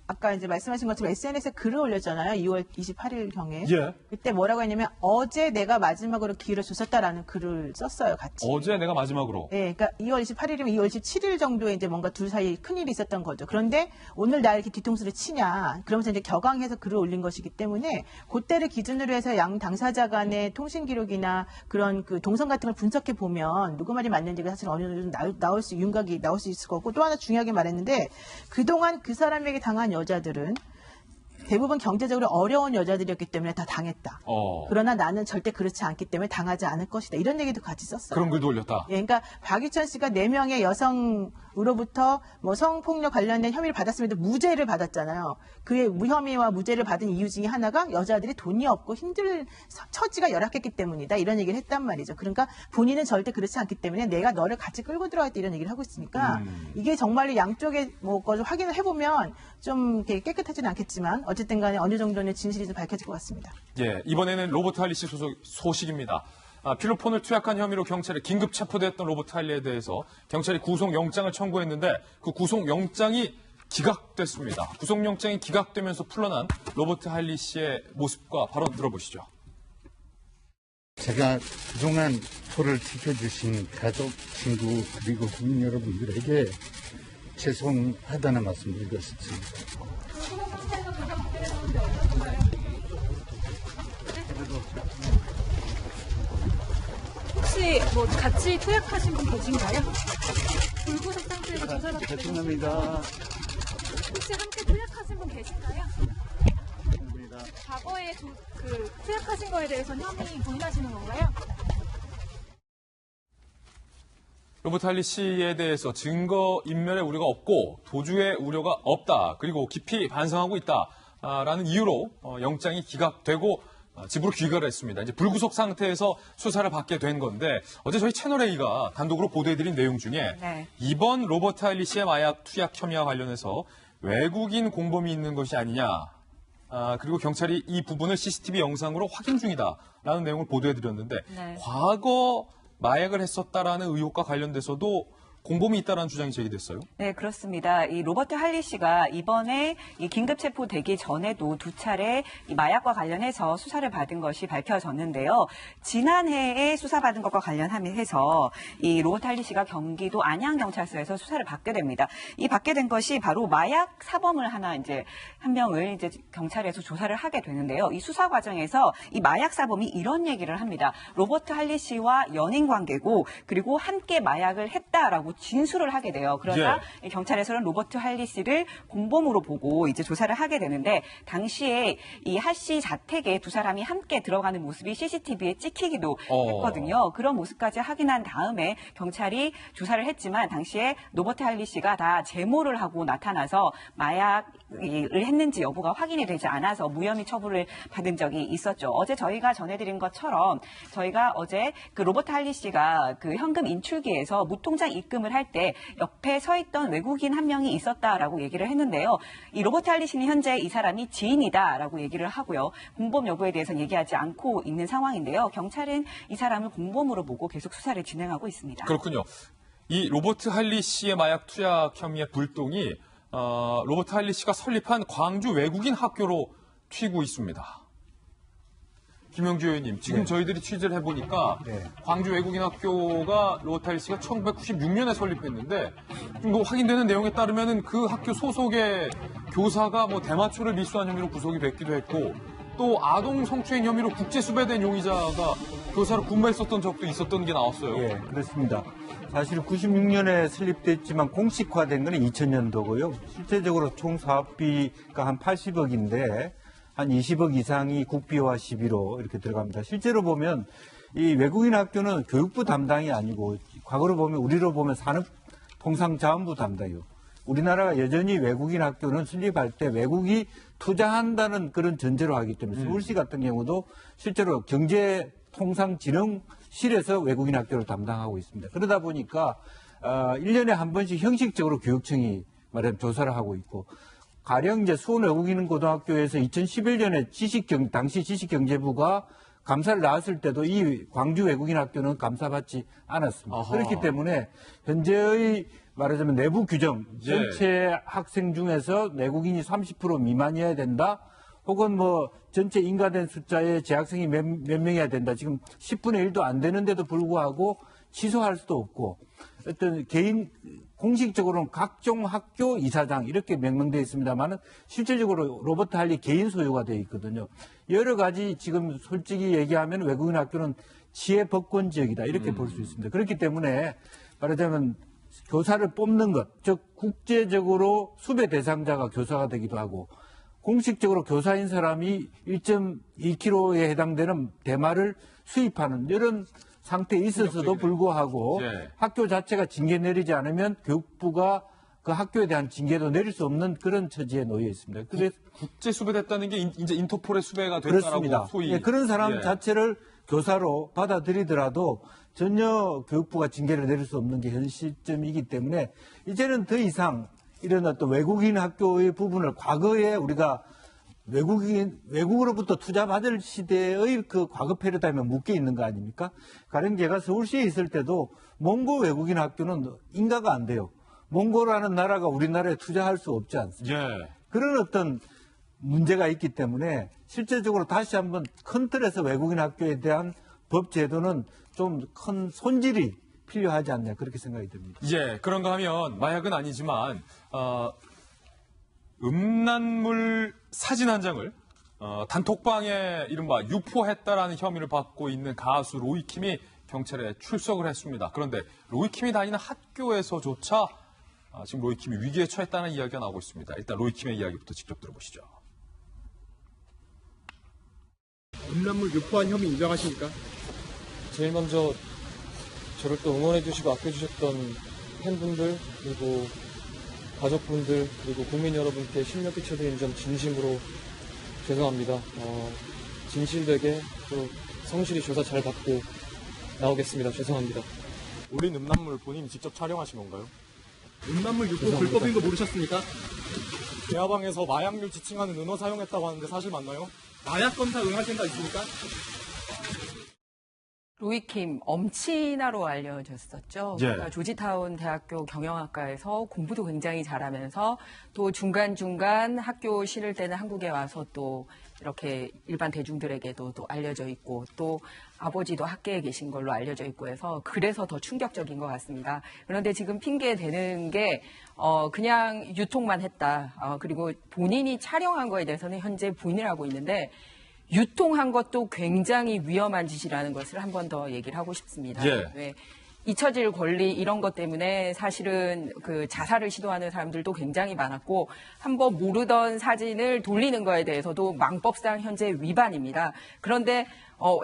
아까 이제 말씀하신 것처럼 SNS에 글을 올렸잖아요. 2월 28일 경에. 그때 뭐라고 했냐면 어제 내가 마지막으로 기회를 줬었다라는 글을 썼어요, 같이.
어제 내가 마지막으로.
네, 그러니까 2월 28일이면 2월 17일 정도에 이제 뭔가 둘 사이에 큰일이 있었던 거죠. 그런데 오늘 나 이렇게 뒤통수를 치냐. 그러면서 이제 격앙해서 글을 올린 것이기 때문에 그때를 기준으로 해서 양 당사자 간의 통신 기록이나 그런 그 동선 같은 걸 분석해 보면 누구 말이 맞는지가 사실 어느 정도 윤곽이 나올 수 있을 거고 또 하나 중요하게 말했는데 그동안 그 사람에게 당한 여자들은 대부분 경제적으로 어려운 여자들이었기 때문에 다 당했다. 그러나 나는 절대 그렇지 않기 때문에 당하지 않을 것이다. 이런 얘기도 같이 썼어요.
그런 글도 올렸다.
예, 그러니까 박유천 씨가 4명의 여성으로부터 뭐 성폭력 관련된 혐의를 받았음에도 무죄를 받았잖아요. 그의 무혐의와 무죄를 받은 이유 중에 하나가 여자들이 돈이 없고 처지가 열악했기 때문이다. 이런 얘기를 했단 말이죠. 그러니까 본인은 절대 그렇지 않기 때문에 내가 너를 같이 끌고 들어갔다 이런 얘기를 하고 있으니까 이게 정말로 양쪽의 것을 확인을 해보면 좀 깨끗하지는 않겠지만 어쨌든 간에 어느 정도는 진실이 좀 밝혀질 것 같습니다.
예, 이번에는 로버트 할리 씨 소식입니다. 필로폰을 투약한 혐의로 경찰에 긴급 체포됐던 로버트 할리에 대해서 경찰이 구속영장을 청구했는데 그 구속영장이 기각됐습니다. 구속영장이 기각되면서 풀려난 로버트 할리 씨의 모습과 발언 들어보시죠.
제가 그동안 저를 지켜주신 가족, 친구, 그리고 국민 여러분들에게 죄송하다는 말씀 드리고 싶습니다.
혹시 뭐 같이 투약하신 분 계신가요? 불구속 상태에서 조사받고
죄송합니다.
혹시 함께 투약하신 분 계신가요? 과거에 투약하신 거에 대해서 혐의 부인하시는 건가요?
로버트 할리 씨에 대해서 증거 인멸의 우려가 없고 도주의 우려가 없다. 그리고 깊이 반성하고 있다라는 이유로 영장이 기각되고 집으로 귀가를 했습니다. 이제 불구속 상태에서 수사를 받게 된 건데 어제 저희 채널A가 단독으로 보도해드린 내용 중에 이번 로버트 할리 씨의 마약 투약 혐의와 관련해서 외국인 공범이 있는 것이 아니냐. 그리고 경찰이 이 부분을 CCTV 영상으로 확인 중이다라는 내용을 보도해드렸는데 과거 마약을 했었다라는 의혹과 관련돼서도 공범이 있다라는 주장이 제기됐어요.
네, 그렇습니다. 이 로버트 할리 씨가 이번에 이 긴급 체포되기 전에도 두 차례 이 마약과 관련해서 수사를 받은 것이 밝혀졌는데요. 지난해에 수사받은 것과 관련해서 이 로버트 할리 씨가 경기도 안양경찰서에서 수사를 받게 됩니다. 이 받게 된 것이 바로 마약 사범을 한 명을 이제 경찰에서 조사를 하게 되는데요. 이 수사 과정에서 이 마약 사범이 이런 얘기를 합니다. 로버트 할리 씨와 연인 관계고 그리고 함께 마약을 했다라고 진술을 하게 돼요. 그러나 경찰에서는 로버트 할리 씨를 공범으로 보고 이제 조사를 하게 되는데 당시에 이 할 씨 자택에 두 사람이 함께 들어가는 모습이 CCTV에 찍히기도 했거든요. 그런 모습까지 확인한 다음에 경찰이 조사를 했지만 당시에 로버트 할리 씨가 다 제모를 하고 나타나서 마약을 했는지 여부가 확인이 되지 않아서 무혐의 처분을 받은 적이 있었죠. 어제 저희가 전해드린 것처럼 저희가 어제 그 로버트 할리 씨가 그 현금 인출기에서 무통장 입금을 할 때 옆에 서 있던 외국인 한 명이 있었다라고 얘기를 했는데요. 이 로버트 할리 씨는 현재 이 사람이 지인이다라고 얘기를 하고요. 공범 여부에 대해서는 얘기하지 않고 있는 상황인데요. 경찰은 이 사람을 공범으로 보고 계속 수사를 진행하고 있습니다.
그렇군요. 이 로버트 할리 씨의 마약 투약 혐의의 불똥이 로버트 할리 씨가 설립한 광주 외국인 학교로 튀고 있습니다. 김영주 의원님, 지금 저희들이 취재를 해보니까 광주 외국인 학교가 로버트 할리 씨가 1996년에 설립했는데 뭐 확인되는 내용에 따르면 그 학교 소속의 교사가 뭐 대마초를 밀수한 혐의로 구속이 됐기도 했고 또 아동 성추행 혐의로 국제 수배된 용의자가 교사를 군무했었던 적도 있었던 게 나왔어요.
예, 그렇습니다. 사실 96년에 설립됐지만 공식화된 건 2000년도고요. 실제적으로 총 사업비가 한 80억인데 한 20억 이상이 국비와 시비로 이렇게 들어갑니다. 실제로 보면 이 외국인 학교는 교육부 담당이 아니고 과거로 보면 우리로 보면 산업통상자원부 담당이요. 우리나라가 여전히 외국인 학교는 설립할 때 외국이 투자한다는 그런 전제로 하기 때문에 서울시 같은 경우도 실제로 경제통상진흥실에서 외국인 학교를 담당하고 있습니다. 그러다 보니까 1년에 한 번씩 형식적으로 교육청이 말하자면 조사를 하고 있고 가령 이제 수원 외국인 고등학교에서 2011년에 당시 지식경제부가 감사를 나왔을 때도 이 광주 외국인 학교는 감사받지 않았습니다. 아하. 그렇기 때문에 현재의 말하자면 내부 규정, 전체 학생 중에서 내국인이 30% 미만이어야 된다. 혹은 뭐 전체 인가된 숫자의 재학생이 몇 명이어야 된다. 지금 10분의 1도 안 되는데도 불구하고 취소할 수도 없고 어떤 개인 공식적으로는 각종 학교 이사장 이렇게 명명되어 있습니다만은 실질적으로 로버트 할리 개인 소유가 되어 있거든요. 여러 가지 지금 솔직히 얘기하면 외국인 학교는 지혜 법권 지역이다 이렇게 볼 수 있습니다. 그렇기 때문에 말하자면 교사를 뽑는 것, 즉 국제적으로 수배 대상자가 교사가 되기도 하고 공식적으로 교사인 사람이 1.2kg에 해당되는 대마를 수입하는 이런 상태에 있어서도 불구하고 학교 자체가 징계 내리지 않으면 교육부가 그 학교에 대한 징계도 내릴 수 없는 그런 처지에 놓여 있습니다. 그래서
국제 수배됐다는 게 이제 인터폴의 수배가 됐다라고 소위
예, 그런 사람 자체를 교사로 받아들이더라도 전혀 교육부가 징계를 내릴 수 없는 게 현 시점이기 때문에 이제는 더 이상 이런 어떤 외국인 학교의 부분을 과거에 우리가 외국으로부터 투자받을 시대의 그 과거 패러다임에 묶여 있는 거 아닙니까? 가령 제가 서울시에 있을 때도 몽고 외국인 학교는 인가가 안 돼요. 몽고라는 나라가 우리나라에 투자할 수 없지 않습니까?
예.
그런 어떤 문제가 있기 때문에 실제적으로 다시 한번 큰 틀에서 외국인 학교에 대한 법 제도는 좀 큰 손질이 필요하지 않냐 그렇게 생각이 듭니다.
예, 그런가 하면 마약은 아니지만 음란물 사진 한 장을 단톡방에 이른바 유포했다라는 혐의를 받고 있는 가수 로이킴이 경찰에 출석을 했습니다. 그런데 로이킴이 다니는 학교에서조차 지금 로이킴이 위기에 처했다는 이야기가 나오고 있습니다. 일단 로이킴의 이야기부터 직접 들어보시죠.
음란물 유포한 혐의 인정하십니까?
제일 먼저 저를 또 응원해주시고 아껴주셨던 팬분들 그리고 가족분들 그리고 국민 여러분께 실명 끼쳐드린 점 진심으로 죄송합니다. 진실되게 또 성실히 조사 잘 받고 나오겠습니다. 죄송합니다.
올린 음란물 본인이 직접 촬영하신 건가요? 음란물 유포 불법인 거 모르셨습니까? 대화방에서 마약류 지칭하는 은어 사용했다고 하는데 사실 맞나요? 마약 검사 응하신 바 있습니까?
로이킴 엄친아로 알려졌었죠.
예.
그러니까 조지타운 대학교 경영학과에서 공부도 굉장히 잘하면서 또 중간중간 학교 실을 때는 한국에 와서 또 이렇게 일반 대중들에게도 또 알려져 있고 또 아버지도 학계에 계신 걸로 알려져 있고 해서 그래서 더 충격적인 것 같습니다. 그런데 지금 핑계대는 게 그냥 유통만 했다. 그리고 본인이 촬영한 거에 대해서는 현재 부인을 하고 있는데 유통한 것도 굉장히 위험한 짓이라는 것을 한 번 더 얘기를 하고 싶습니다.
예.
왜 잊혀질 권리 이런 것 때문에 사실은 그 자살을 시도하는 사람들도 굉장히 많았고 한번 모르던 사진을 돌리는 거에 대해서도 망법상 현재 위반입니다. 그런데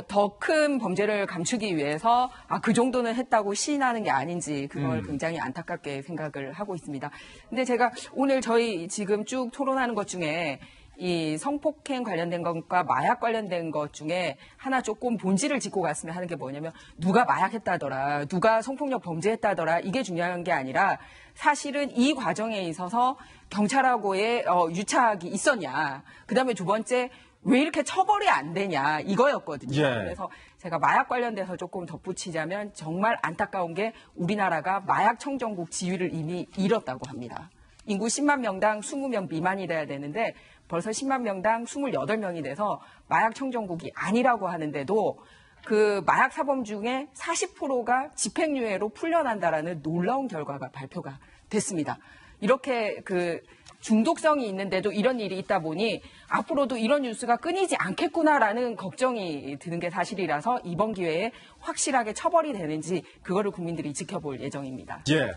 더 큰 범죄를 감추기 위해서 그 정도는 했다고 시인하는 게 아닌지 그걸 굉장히 안타깝게 생각을 하고 있습니다. 근데 제가 오늘 저희 지금 쭉 토론하는 것 중에 이 성폭행 관련된 것과 마약 관련된 것 중에 하나 조금 본질을 짚고 갔으면 하는 게 뭐냐면 누가 마약했다더라, 누가 성폭력 범죄했다더라 이게 중요한 게 아니라 사실은 이 과정에 있어서 경찰하고의 유착이 있었냐. 그다음에 두 번째 왜 이렇게 처벌이 안 되냐 이거였거든요.
예.
그래서 제가 마약 관련돼서 조금 덧붙이자면 정말 안타까운 게 우리나라가 마약 청정국 지위를 이미 잃었다고 합니다. 인구 10만 명당 20명 미만이 돼야 되는데 벌써 10만 명당 28명이 돼서 마약 청정국이 아니라고 하는데도 그 마약 사범 중에 40%가 집행유예로 풀려난다라는 놀라운 결과가 발표가 됐습니다. 이렇게 그 중독성이 있는데도 이런 일이 있다 보니 앞으로도 이런 뉴스가 끊이지 않겠구나라는 걱정이 드는 게 사실이라서 이번 기회에 확실하게 처벌이 되는지 그거를 국민들이 지켜볼 예정입니다.
예,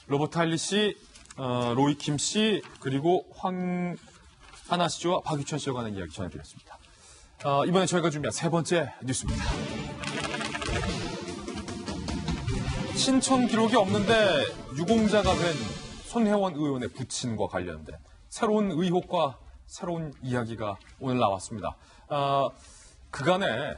로버트 할리 씨, 로이킴 씨, 그리고 황하나 씨와 박유천 씨와 관한 이야기 전해드렸습니다. 이번에 저희가 준비한 세 번째 뉴스입니다. 신청 기록이 없는데 유공자가 된 손혜원 의원의 부친과 관련된 새로운 의혹과 새로운 이야기가 오늘 나왔습니다. 그간에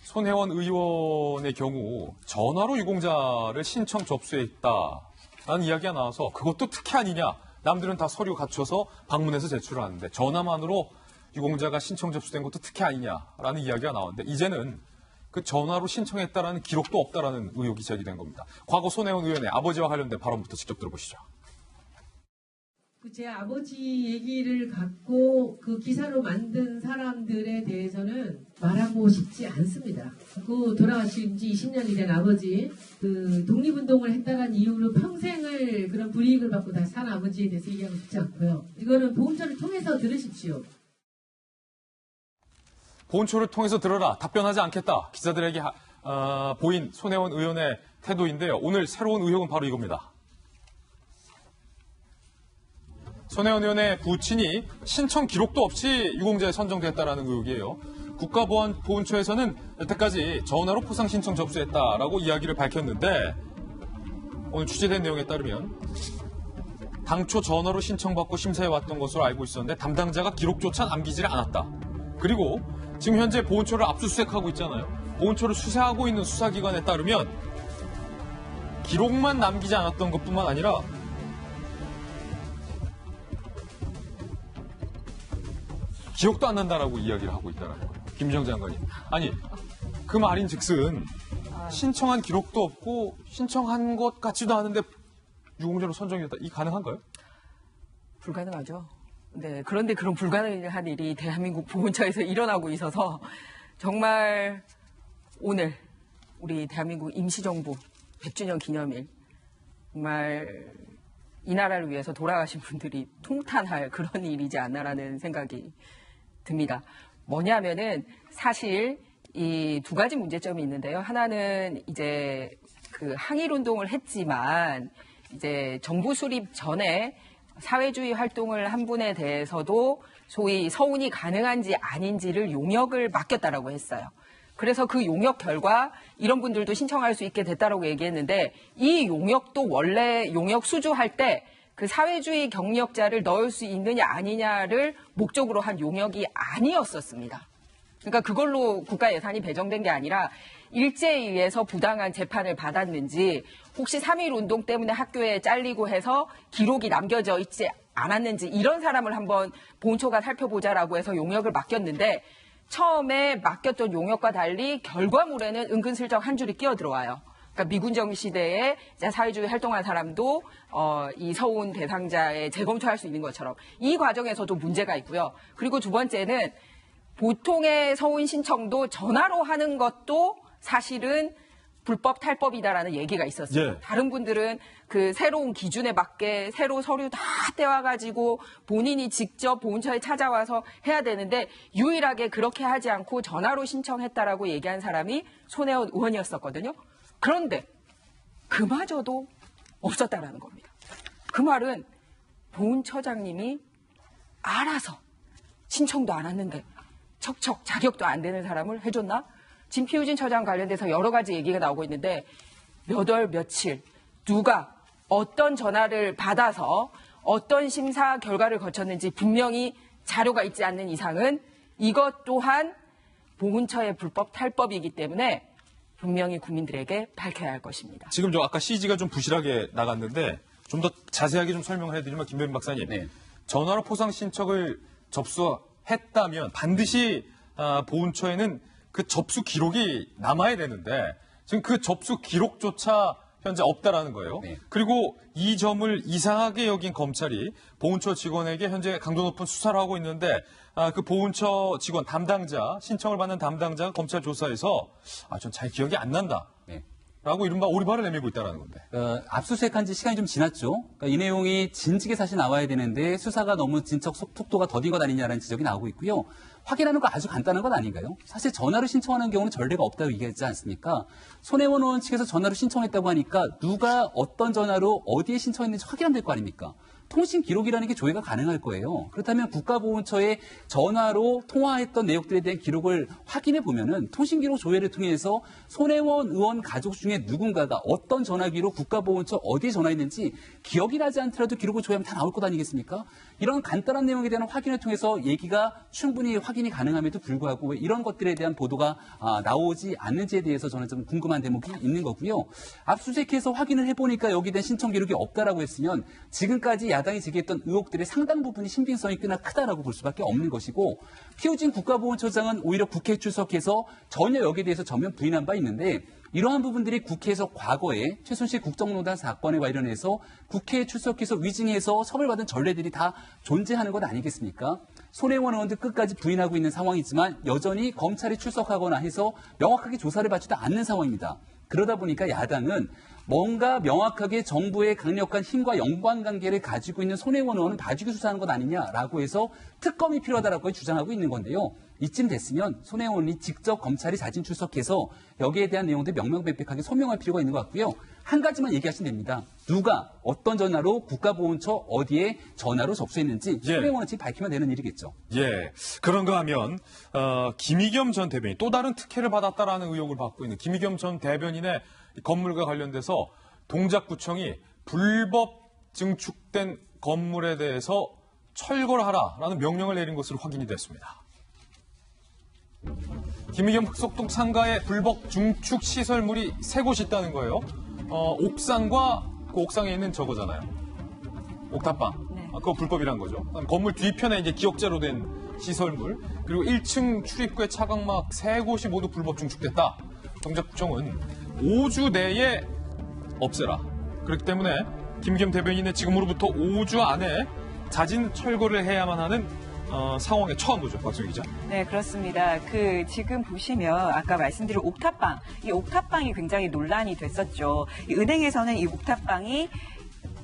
손혜원 의원의 경우 전화로 유공자를 신청 접수했다라는 이야기가 나와서 그것도 특혜 아니냐. 남들은 다 서류 갖춰서 방문해서 제출하는데 전화만으로 유공자가 신청 접수된 것도 특혜 아니냐라는 이야기가 나왔는데 이제는 그 전화로 신청했다라는 기록도 없다라는 의혹이 제기된 겁니다. 과거 손혜원 의원의 아버지와 관련된 발언부터 직접 들어보시죠.
제 아버지 얘기를 갖고 그 기사로 만든 사람들에 대해서는 말하고 싶지 않습니다. 그 돌아가신 지 20년이 된 아버지, 그 독립운동을 했다는 이유로 평생을 그런 불이익을 받고 다시 산 아버지에 대해서 얘기하고 싶지 않고요. 이거는 보훈처를 통해서 들으십시오.
보훈처를 통해서 들어라. 답변하지 않겠다. 기자들에게 보인 손혜원 의원의 태도인데요. 오늘 새로운 의혹은 바로 이겁니다. 손혜원 의원의 부친이 신청 기록도 없이 유공자에 선정됐다라는 의혹이에요. 국가보훈처에서는 여태까지 전화로 포상 신청 접수했다라고 이야기를 밝혔는데 오늘 취재된 내용에 따르면 당초 전화로 신청받고 심사해왔던 것으로 알고 있었는데 담당자가 기록조차 남기지를 않았다. 그리고 지금 현재 보훈처를 압수수색하고 있잖아요. 보훈처를 수사하고 있는 수사기관에 따르면 기록만 남기지 않았던 것뿐만 아니라 기억도 안 난다라고 이야기를 하고 있다는 거예요. 김정 장관이. 아니, 그 말인즉슨 신청한 기록도 없고 신청한 것 같지도 않은데 유공자로 선정이 됐다. 이 가능한가요?
불가능하죠. 네, 그런데 그런 불가능한 일이 대한민국 보훈처에서 일어나고 있어서 정말 오늘 우리 대한민국 임시정부 100주년 기념일 정말 이 나라를 위해서 돌아가신 분들이 통탄할 그런 일이지 않나라는 생각이 듭니다. 뭐냐면은 사실 이 두 가지 문제점이 있는데요. 하나는 이제 그 항일 운동을 했지만 이제 정부 수립 전에 사회주의 활동을 한 분에 대해서도 소위 서운이 가능한지 아닌지를 용역을 맡겼다라고 했어요. 그래서 그 용역 결과 이런 분들도 신청할 수 있게 됐다라고 얘기했는데 이 용역도 원래 용역 수주할 때 그 사회주의 경력자를 넣을 수 있느냐 아니냐를 목적으로 한 용역이 아니었었습니다. 그러니까 그걸로 국가 예산이 배정된 게 아니라 일제에 의해서 부당한 재판을 받았는지 혹시 3.1 운동 때문에 학교에 잘리고 해서 기록이 남겨져 있지 않았는지 이런 사람을 한번 보훈처가 살펴보자라고 해서 용역을 맡겼는데 처음에 맡겼던 용역과 달리 결과물에는 은근슬쩍 한 줄이 끼어 들어와요. 그러니까 미군정 시대에 사회주의 활동한 사람도 이 서운 대상자의 재검토할 수 있는 것처럼 이 과정에서도 문제가 있고요. 그리고 두 번째는 보통의 서운 신청도 전화로 하는 것도 사실은 불법 탈법이다라는 얘기가 있었어요.
예.
다른 분들은 그 새로운 기준에 맞게 새로 서류 다 떼와가지고 본인이 직접 보훈처에 찾아와서 해야 되는데 유일하게 그렇게 하지 않고 전화로 신청했다라고 얘기한 사람이 손혜원 의원이었었거든요. 그런데 그마저도 없었다라는 겁니다. 그 말은 보훈처장님이 알아서 신청도 안 왔는데 척척 자격도 안 되는 사람을 해줬나? 진피우진 처장 관련돼서 여러 가지 얘기가 나오고 있는데 몇 월 며칠 누가 어떤 전화를 받아서 어떤 심사 결과를 거쳤는지 분명히 자료가 있지 않는 이상은 이것 또한 보훈처의 불법 탈법이기 때문에 분명히 국민들에게 밝혀야 할 것입니다.
지금 저 아까 CG가 좀 부실하게 나갔는데 좀 더 자세하게 좀 설명을 해드리면 김병민 박사님.
네.
전화로 포상 신청을 접수했다면 반드시 보훈처에는 그 접수 기록이 남아야 되는데 지금 그 접수 기록조차 현재 없다라는 거예요.
네.
그리고 이 점을 이상하게 여긴 검찰이 보훈처 직원에게 현재 강도 높은 수사를 하고 있는데 그 보훈처 직원 담당자 신청을 받는 담당자가 검찰 조사에서 전 잘 기억이 안 난다.
네.
라고 이른바 오리발을 내밀고 있다는 건데.
압수수색한 지 시간이 좀 지났죠. 그러니까 이 내용이 진즉에 사실 나와야 되는데 수사가 너무 진척 속도가 더딘 것 아니냐라는 지적이 나오고 있고요. 확인하는 거 아주 간단한 것 아닌가요? 사실 전화로 신청하는 경우는 전례가 없다고 얘기했지 않습니까? 손혜원 의원 측에서 전화로 신청했다고 하니까 누가 어떤 전화로 어디에 신청했는지 확인하면 될 거 아닙니까? 통신 기록이라는 게 조회가 가능할 거예요. 그렇다면 국가보훈처에 전화로 통화했던 내용들에 대한 기록을 확인해 보면은 통신 기록 조회를 통해서 손혜원 의원 가족 중에 누군가가 어떤 전화기로 국가보훈처 어디에 전화했는지 기억이 나지 않더라도 기록을 조회하면 다 나올 것 아니겠습니까? 이런 간단한 내용에 대한 확인을 통해서 얘기가 충분히 확인이 가능함에도 불구하고 왜 이런 것들에 대한 보도가 나오지 않는지에 대해서 저는 좀 궁금한 대목이 있는 거고요. 압수수색해서 확인을 해보니까 여기에 대한 신청 기록이 없다라고 했으면 지금까지 야당이 제기했던 의혹들의 상당 부분이 신빙성이 꽤나 크다라고 볼 수밖에 없는 것이고 피우진 국가보훈처장은 오히려 국회에 출석해서 전혀 여기에 대해서 전면 부인한 바 있는데 이러한 부분들이 국회에서 과거에 최순실 국정농단 사건에 관련해서 국회에 출석해서 위증해서 처벌받은 전례들이 다 존재하는 것 아니겠습니까? 손혜원 의원도 끝까지 부인하고 있는 상황이지만 여전히 검찰이 출석하거나 해서 명확하게 조사를 받지도 않는 상황입니다. 그러다 보니까 야당은 뭔가 명확하게 정부의 강력한 힘과 연관관계를 가지고 있는 손혜원 의원은 봐주기 수사하는 것 아니냐라고 해서 특검이 필요하다라고 주장하고 있는 건데요. 이쯤 됐으면 손혜원 의원이 직접 검찰이 자진 출석해서 여기에 대한 내용들 명명백백하게 소명할 필요가 있는 것 같고요. 한 가지만 얘기하시면 됩니다. 누가 어떤 전화로 국가보훈처 어디에 전화로 접수했는지 손혜원 의원은 지금 밝히면 되는 일이겠죠.
예. 그런가 하면 김의겸 전 대변인 또 다른 특혜를 받았다라는 의혹을 받고 있는 김의겸 전 대변인의 건물과 관련돼서 동작구청이 불법 증축된 건물에 대해서 철거를 하라라는 명령을 내린 것으로 확인이 됐습니다. 김의겸 흑석동 상가에 불법 중축 시설물이 3곳이 있다는 거예요. 옥상과 그 옥상에 있는 저거잖아요. 옥탑방. 그거 불법이란 거죠. 건물 뒤편에 이제 기역자로 된 시설물, 그리고 1층 출입구의 차각막 3곳이 모두 불법 증축됐다. 동작구청은 5주 내에 없애라. 그렇기 때문에 김기겸 대변인은 지금으로부터 5주 안에 자진 철거를 해야만 하는 상황에 처한 거죠, 박정 기자.
네, 그렇습니다. 지금 보시면 아까 말씀드린 옥탑방, 이 옥탑방이 굉장히 논란이 됐었죠. 은행에서는 이 옥탑방이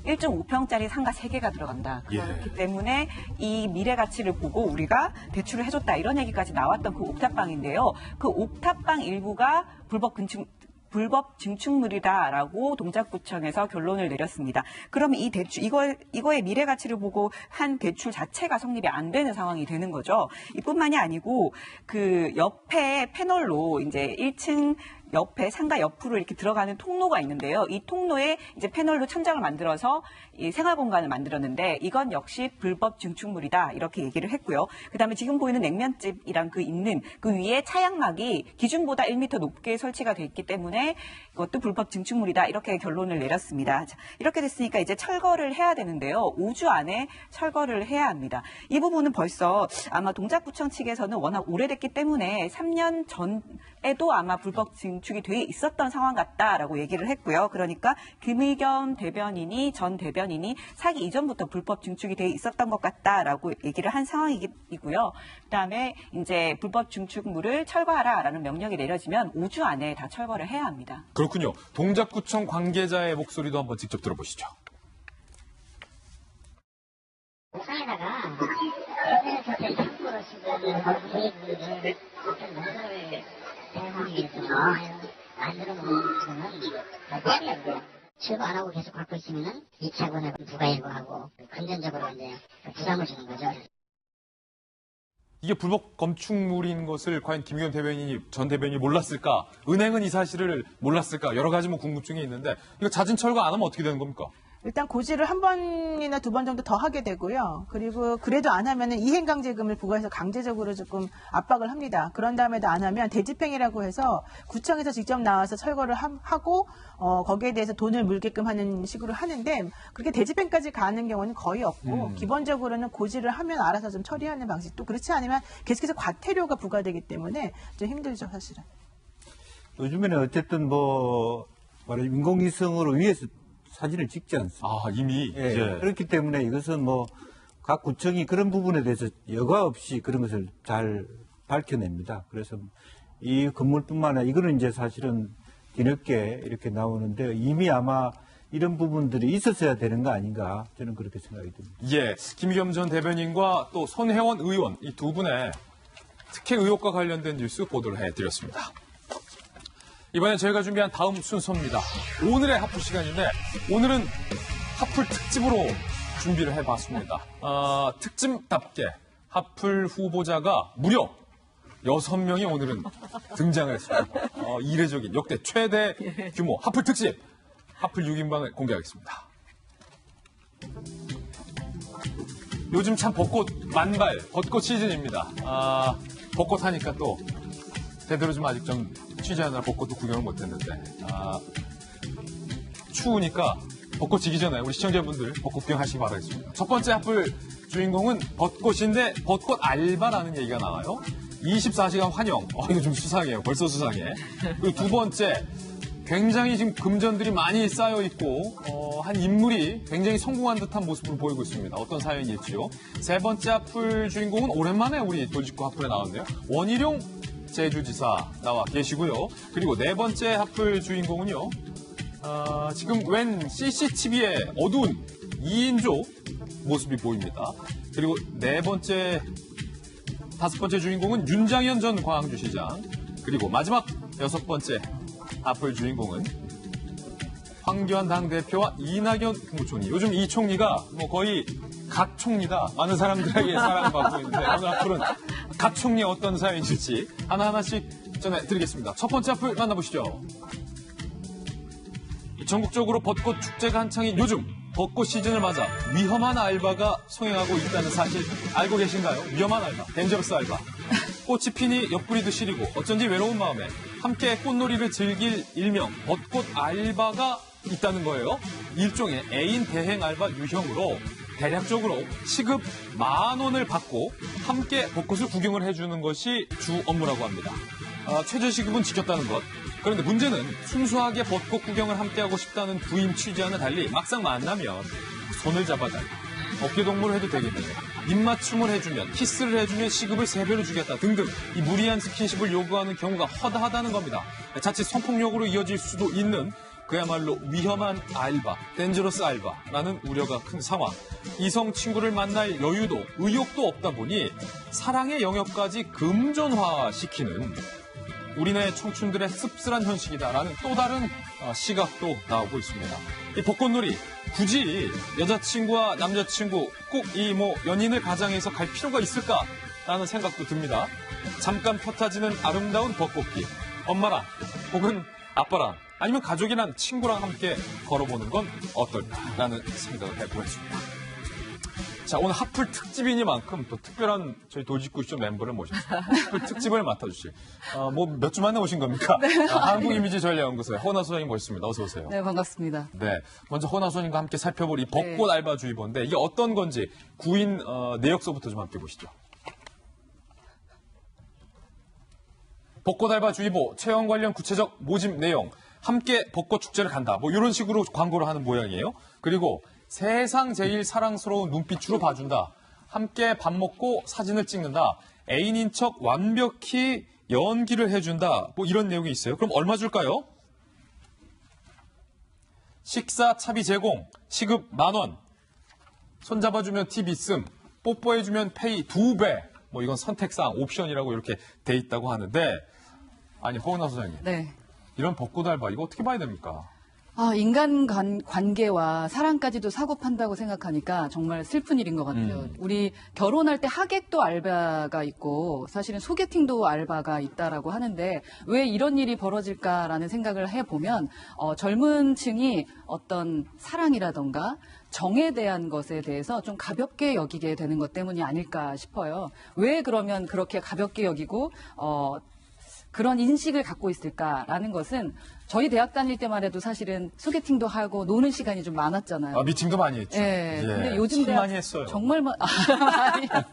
1.5평짜리 상가 3개가 들어간다. 그렇기 때문에 이 미래 가치를 보고 우리가 대출을 해줬다. 이런 얘기까지 나왔던 그 옥탑방인데요. 그 옥탑방 일부가 불법 증축물이다라고 동작구청에서 결론을 내렸습니다. 그러면 이 대출, 이거의 미래 가치를 보고 한 대출 자체가 성립이 안 되는 상황이 되는 거죠. 이뿐만이 아니고 그 옆에 패널로 이제 1층 옆에 상가 옆으로 이렇게 들어가는 통로가 있는데요. 이 통로에 이제 패널로 천장을 만들어서 이 생활 공간을 만들었는데 이건 역시 불법 증축물이다 이렇게 얘기를 했고요. 그다음에 지금 보이는 냉면집이랑 있는 그 위에 차양막이 기준보다 1m 높게 설치가 돼 있기 때문에 이것도 불법 증축물이다 이렇게 결론을 내렸습니다. 자, 이렇게 됐으니까 이제 철거를 해야 되는데요. 5주 안에 철거를 해야 합니다. 이 부분은 벌써 아마 동작구청 측에서는 워낙 오래됐기 때문에 3년 전에도 아마 불법 증축이 돼 있었던 상황 같다라고 얘기를 했고요. 그러니까 김의겸 대변인이 전 대변인이 사기 이전부터 불법 증축이 돼 있었던 것 같다라고 얘기를 한 상황이고요. 그다음에 이제 불법 증축물을 철거하라라는 명령이 내려지면 5주 안에 다 철거를 해야 합니다.
그렇군요. 동작구청 관계자의 목소리도 한번 직접 들어보시죠.
옥상에다가 그러면서 참고로 지금 고객분들 어떤 농사를 대응하기 위해서 만들어 놓은 거는 폐기하고요. 철거 안 하고 계속 갖고 있으면은 2차분을 부가일부하고 금전적으로 이제 부담을 주는 거죠.
이게 불법 건축물인 것을 과연 김기겸 전 대변인이 몰랐을까? 은행은 이 사실을 몰랐을까? 여러 가지 궁금증이 있는데 이거 자진 철거 안 하면 어떻게 되는 겁니까?
일단 고지를 한 번이나 두 번 정도 더 하게 되고요. 그리고 그래도 안 하면은 이행강제금을 부과해서 강제적으로 조금 압박을 합니다. 그런 다음에도 안 하면 대집행이라고 해서 구청에서 직접 나와서 철거를 하고 거기에 대해서 돈을 물게끔 하는 식으로 하는데 그렇게 대집행까지 가는 경우는 거의 없고 기본적으로는 고지를 하면 알아서 좀 처리하는 방식 또 그렇지 않으면 계속해서 과태료가 부과되기 때문에 좀 힘들죠, 사실은.
요즘에는 어쨌든 인공위성으로 위에서 사진을 찍지 않습니다.
아, 이미?
예. 그렇기 때문에 이것은 각 구청이 그런 부분에 대해서 여과 없이 그런 것을 잘 밝혀냅니다. 그래서 이 건물뿐만 아니라 이거는 이제 사실은 뒤늦게 이렇게 나오는데 이미 아마 이런 부분들이 있었어야 되는 거 아닌가 저는 그렇게 생각이 듭니다.
예. 김기겸 전 대변인과 또 손혜원 의원 이 두 분의 특혜 의혹과 관련된 뉴스 보도를 해드렸습니다. 이번엔 저희가 준비한 다음 순서입니다. 오늘의 하풀 시간인데 오늘은 하풀 특집으로 준비를 해봤습니다. 특집답게 하풀 후보자가 무려 6명이 오늘은 등장을 했습니다. 이례적인 역대 최대 규모 하풀 특집 하풀 6인방을 공개하겠습니다. 요즘 참 벚꽃 만발, 벚꽃 시즌입니다. 벚꽃 하니까 또 제대로 좀 아직 좀 취재하느라 벚꽃도 구경을 못했는데 추우니까 벚꽃 지기 전에 우리 시청자분들 벚꽃 구경하시기 바라겠습니다. 첫 번째 하풀 주인공은 벚꽃인데 벚꽃 알바라는 얘기가 나와요. 24시간 환영. 이거 좀 수상해요. 벌써 수상해. 그리고 두 번째 굉장히 지금 금전들이 많이 쌓여 있고 한 인물이 굉장히 성공한 듯한 모습을 보이고 있습니다. 어떤 사연일지요. 세 번째 하풀 주인공은 오랜만에 우리 돌직구 하풀에 나왔네요. 원희룡 제주지사 나와 계시고요. 그리고 네 번째 하풀 주인공은요. 지금 웬 CCTV의 어두운 2인조 모습이 보입니다. 그리고 다섯 번째 주인공은 윤장현 전 광주시장. 그리고 마지막 6번째 하풀 주인공은 황교안 당대표와 이낙연 국무총리. 요즘 이 총리가 거의 각 총리다. 많은 사람들에게 사랑받고 있는데 오늘 하풀은 각 총리 어떤 사연일지 하나하나씩 전해드리겠습니다. 첫 번째 하풀 만나보시죠. 전국적으로 벚꽃 축제가 한창인 요즘 벚꽃 시즌을 맞아 위험한 알바가 성행하고 있다는 사실 알고 계신가요? 위험한 알바, 덴저러스 알바. 꽃이 피니 옆구리도 시리고 어쩐지 외로운 마음에 함께 꽃놀이를 즐길 일명 벚꽃 알바가 있다는 거예요. 일종의 애인 대행 알바 유형으로 대략적으로 시급 10,000원을 받고 함께 벚꽃을 구경을 해주는 것이 주 업무라고 합니다. 최저시급은 지켰다는 것. 그런데 문제는 순수하게 벚꽃 구경을 함께하고 싶다는 부인 취지와는 달리 막상 만나면 손을 잡아달라. 어깨동무를 해도 되겠느냐. 입맞춤을 해주면, 키스를 해주면 시급을 3배로 주겠다 등등 이 무리한 스킨십을 요구하는 경우가 허다하다는 겁니다. 자칫 성폭력으로 이어질 수도 있는 그야말로 위험한 알바, 덴저러스 알바라는 우려가 큰 상황. 이성 친구를 만날 여유도 의욕도 없다 보니 사랑의 영역까지 금전화시키는 우리네 청춘들의 씁쓸한 현실이다라는 또 다른 시각도 나오고 있습니다. 이 벚꽃놀이 굳이 여자친구와 남자친구 꼭 이 연인을 가장해서 갈 필요가 있을까라는 생각도 듭니다. 잠깐 펴타지는 아름다운 벚꽃길. 엄마랑 혹은 아빠랑 아니면 가족이랑 친구랑 함께 걸어보는 건 어떨까라는 생각을 해보겠습니다. 자, 오늘 하플 특집이니만큼 또 특별한 저희 돌직구쇼 멤버를 모셨습니다. 하플 특집을 맡아주실. 몇 주 만에 오신 겁니까?
네.
한국이미지전략연구소의 허나 소장님 모셨습니다. 어서 오세요.
네, 반갑습니다.
네. 먼저 허나 소장님과 함께 살펴볼 이 벚꽃 알바주의보인데 이게 어떤 건지 구인 내역서부터 좀 함께 보시죠. 벚꽃 알바주의보, 채용 관련 구체적 모집 내용, 함께 벚꽃 축제를 간다. 이런 식으로 광고를 하는 모양이에요. 그리고 세상 제일 사랑스러운 눈빛으로 봐준다. 함께 밥 먹고 사진을 찍는다. 애인인 척 완벽히 연기를 해준다. 이런 내용이 있어요. 그럼 얼마 줄까요? 식사 차비 제공, 시급 10,000원. 손잡아주면 팁 있음, 뽀뽀해주면 페이 2배. 이건 선택사항, 옵션이라고 이렇게 돼 있다고 하는데, 아니, 허은하 소장님.
네.
이런 벚꽃 알바, 이거 어떻게 봐야 됩니까?
인간 관계와 사랑까지도 사고 판다고 생각하니까 정말 슬픈 일인 것 같아요. 우리 결혼할 때 하객도 알바가 있고 사실은 소개팅도 알바가 있다라고 하는데 왜 이런 일이 벌어질까라는 생각을 해보면 젊은 층이 어떤 사랑이라던가 정에 대한 것에 대해서 좀 가볍게 여기게 되는 것 때문이 아닐까 싶어요. 왜 그러면 그렇게 가볍게 여기고 그런 인식을 갖고 있을까라는 것은 저희 대학 다닐 때만 해도 사실은 소개팅도 하고 노는 시간이 좀 많았잖아요.
미팅도 많이 했죠.
네.
예.
근데 요즘
참
대학
많이 했어요.
정말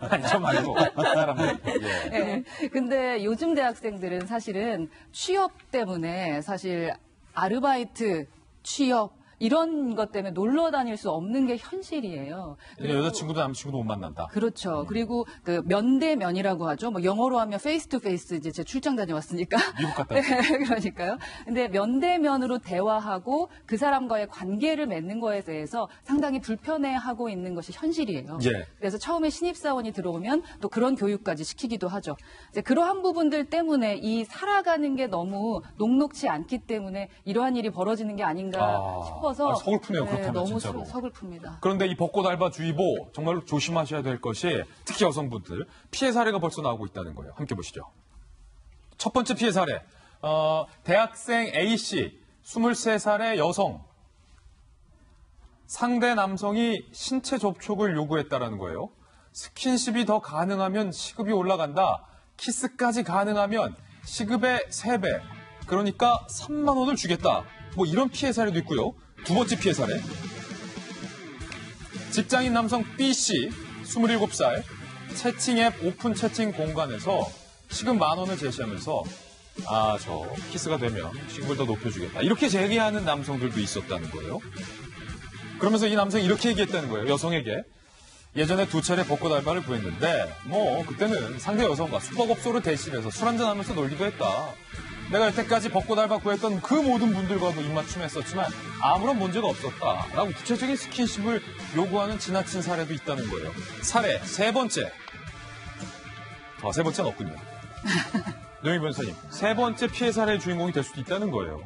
아니, 저 말고 사람들. 예.
네. 근데 요즘 대학생들은 사실은 취업 때문에 사실 아르바이트, 취업 이런 것 때문에 놀러 다닐 수 없는 게 현실이에요.
여자친구도 남자친구도 못 만난다.
그렇죠. 그리고 그 면대면이라고 하죠. 영어로 하면 페이스 투 페이스 이제 제가 출장 다녀왔으니까.
미국 갔다
네, 그러니까요. 근데 면대면으로 대화하고 그 사람과의 관계를 맺는 거에 대해서 상당히 불편해하고 있는 것이 현실이에요.
예.
그래서 처음에 신입사원이 들어오면 또 그런 교육까지 시키기도 하죠. 이제 그러한 부분들 때문에 이 살아가는 게 너무 녹록지 않기 때문에 이러한 일이 벌어지는 게 아닌가 싶어서
서글프네요. 그렇다면
너무
진짜로.
서글픕니다.
그런데 이 벚꽃 알바주의보 정말로 조심하셔야 될 것이 특히 여성분들 피해 사례가 벌써 나오고 있다는 거예요. 함께 보시죠. 첫 번째 피해 사례. 대학생 A씨 23살의 여성. 상대 남성이 신체 접촉을 요구했다라는 거예요. 스킨십이 더 가능하면 시급이 올라간다. 키스까지 가능하면 시급의 3배. 그러니까 3만 원을 주겠다. 이런 피해 사례도 있고요. 두 번째 피해 사례. 직장인 남성 B씨, 27살, 채팅 앱 오픈 채팅 공간에서 시급 10,000원을 제시하면서 저 키스가 되면 시급을 더 높여주겠다. 이렇게 제기하는 남성들도 있었다는 거예요. 그러면서 이 남성이 이렇게 얘기했다는 거예요. 여성에게. 예전에 2차례 벚꽃 알바를 구했는데 그때는 상대 여성과 숙박업소를 대신해서 술 한잔하면서 놀기도 했다. 내가 여태까지 벚꽃 알바 구했던 그 모든 분들과도 입맞춤했었지만 아무런 문제가 없었다. 라고 구체적인 스킨십을 요구하는 지나친 사례도 있다는 거예요. 사례 세 번째. 세 번째는 없군요. 노영희 변호사님, 세 번째 피해 사례의 주인공이 될 수도 있다는 거예요.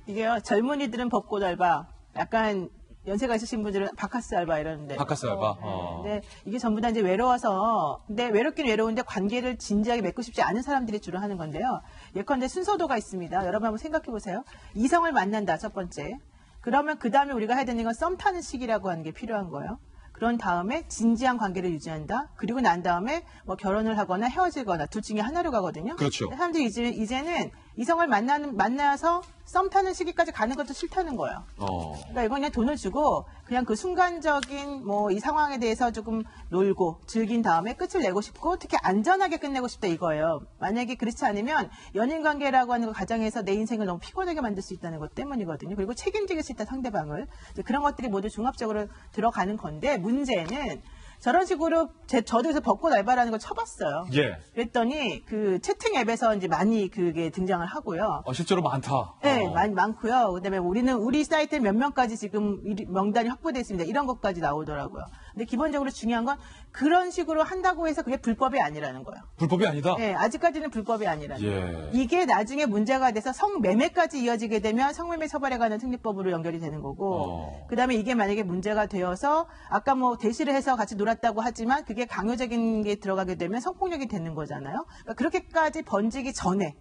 이게요, 젊은이들은 벚꽃 알바, 약간 연세가 있으신 분들은 바카스 알바 이러는데.
바카스 알바.
근데 이게 전부 다 이제 외로워서, 근데 외롭긴 외로운데 관계를 진지하게 맺고 싶지 않은 사람들이 주로 하는 건데요. 예컨대 순서도가 있습니다. 여러분 한번 생각해 보세요. 이성을 만난다, 첫 번째. 그러면 그 다음에 우리가 해야 되는 건 썸 타는 시기라고 하는 게 필요한 거예요. 그런 다음에 진지한 관계를 유지한다. 그리고 난 다음에 결혼을 하거나 헤어지거나 둘 중에 하나로 가거든요.
그렇죠.
사람들이 이제는 이성을 만나서 썸 타는 시기까지 가는 것도 싫다는 거예요. 그러니까 이건 그냥 돈을 주고 그냥 그 순간적인 뭐 이 상황에 대해서 조금 놀고 즐긴 다음에 끝을 내고 싶고 특히 안전하게 끝내고 싶다 이거예요. 만약에 그렇지 않으면 연인 관계라고 하는 거 가정에서 내 인생을 너무 피곤하게 만들 수 있다는 것 때문이거든요. 그리고 책임지길 수 있다 상대방을. 그런 것들이 모두 종합적으로 들어가는 건데 문제는 저런 식으로 저도 그래서 벚꽃 알바라는 걸 쳐봤어요.
예.
그랬더니 그 채팅 앱에서 이제 많이 그게 등장을 하고요.
실제로 많다.
네, 많고요. 그다음에 우리 사이트에 몇 명까지 지금 명단이 확보되어 있습니다. 이런 것까지 나오더라고요. 근데 기본적으로 중요한 건 그런 식으로 한다고 해서 그게 불법이 아니라는 거예요.
불법이 아니다?
네, 아직까지는 불법이 아니라는
예.
거예요. 이게 나중에 문제가 돼서 성매매까지 이어지게 되면 성매매 처벌에 관한 특례법으로 연결이 되는 거고 그다음에 이게 만약에 문제가 되어서 아까 뭐 대시를 해서 같이 놀았다고 하지만 그게 강요적인 게 들어가게 되면 성폭력이 되는 거잖아요. 그러니까 그렇게까지 번지기 전에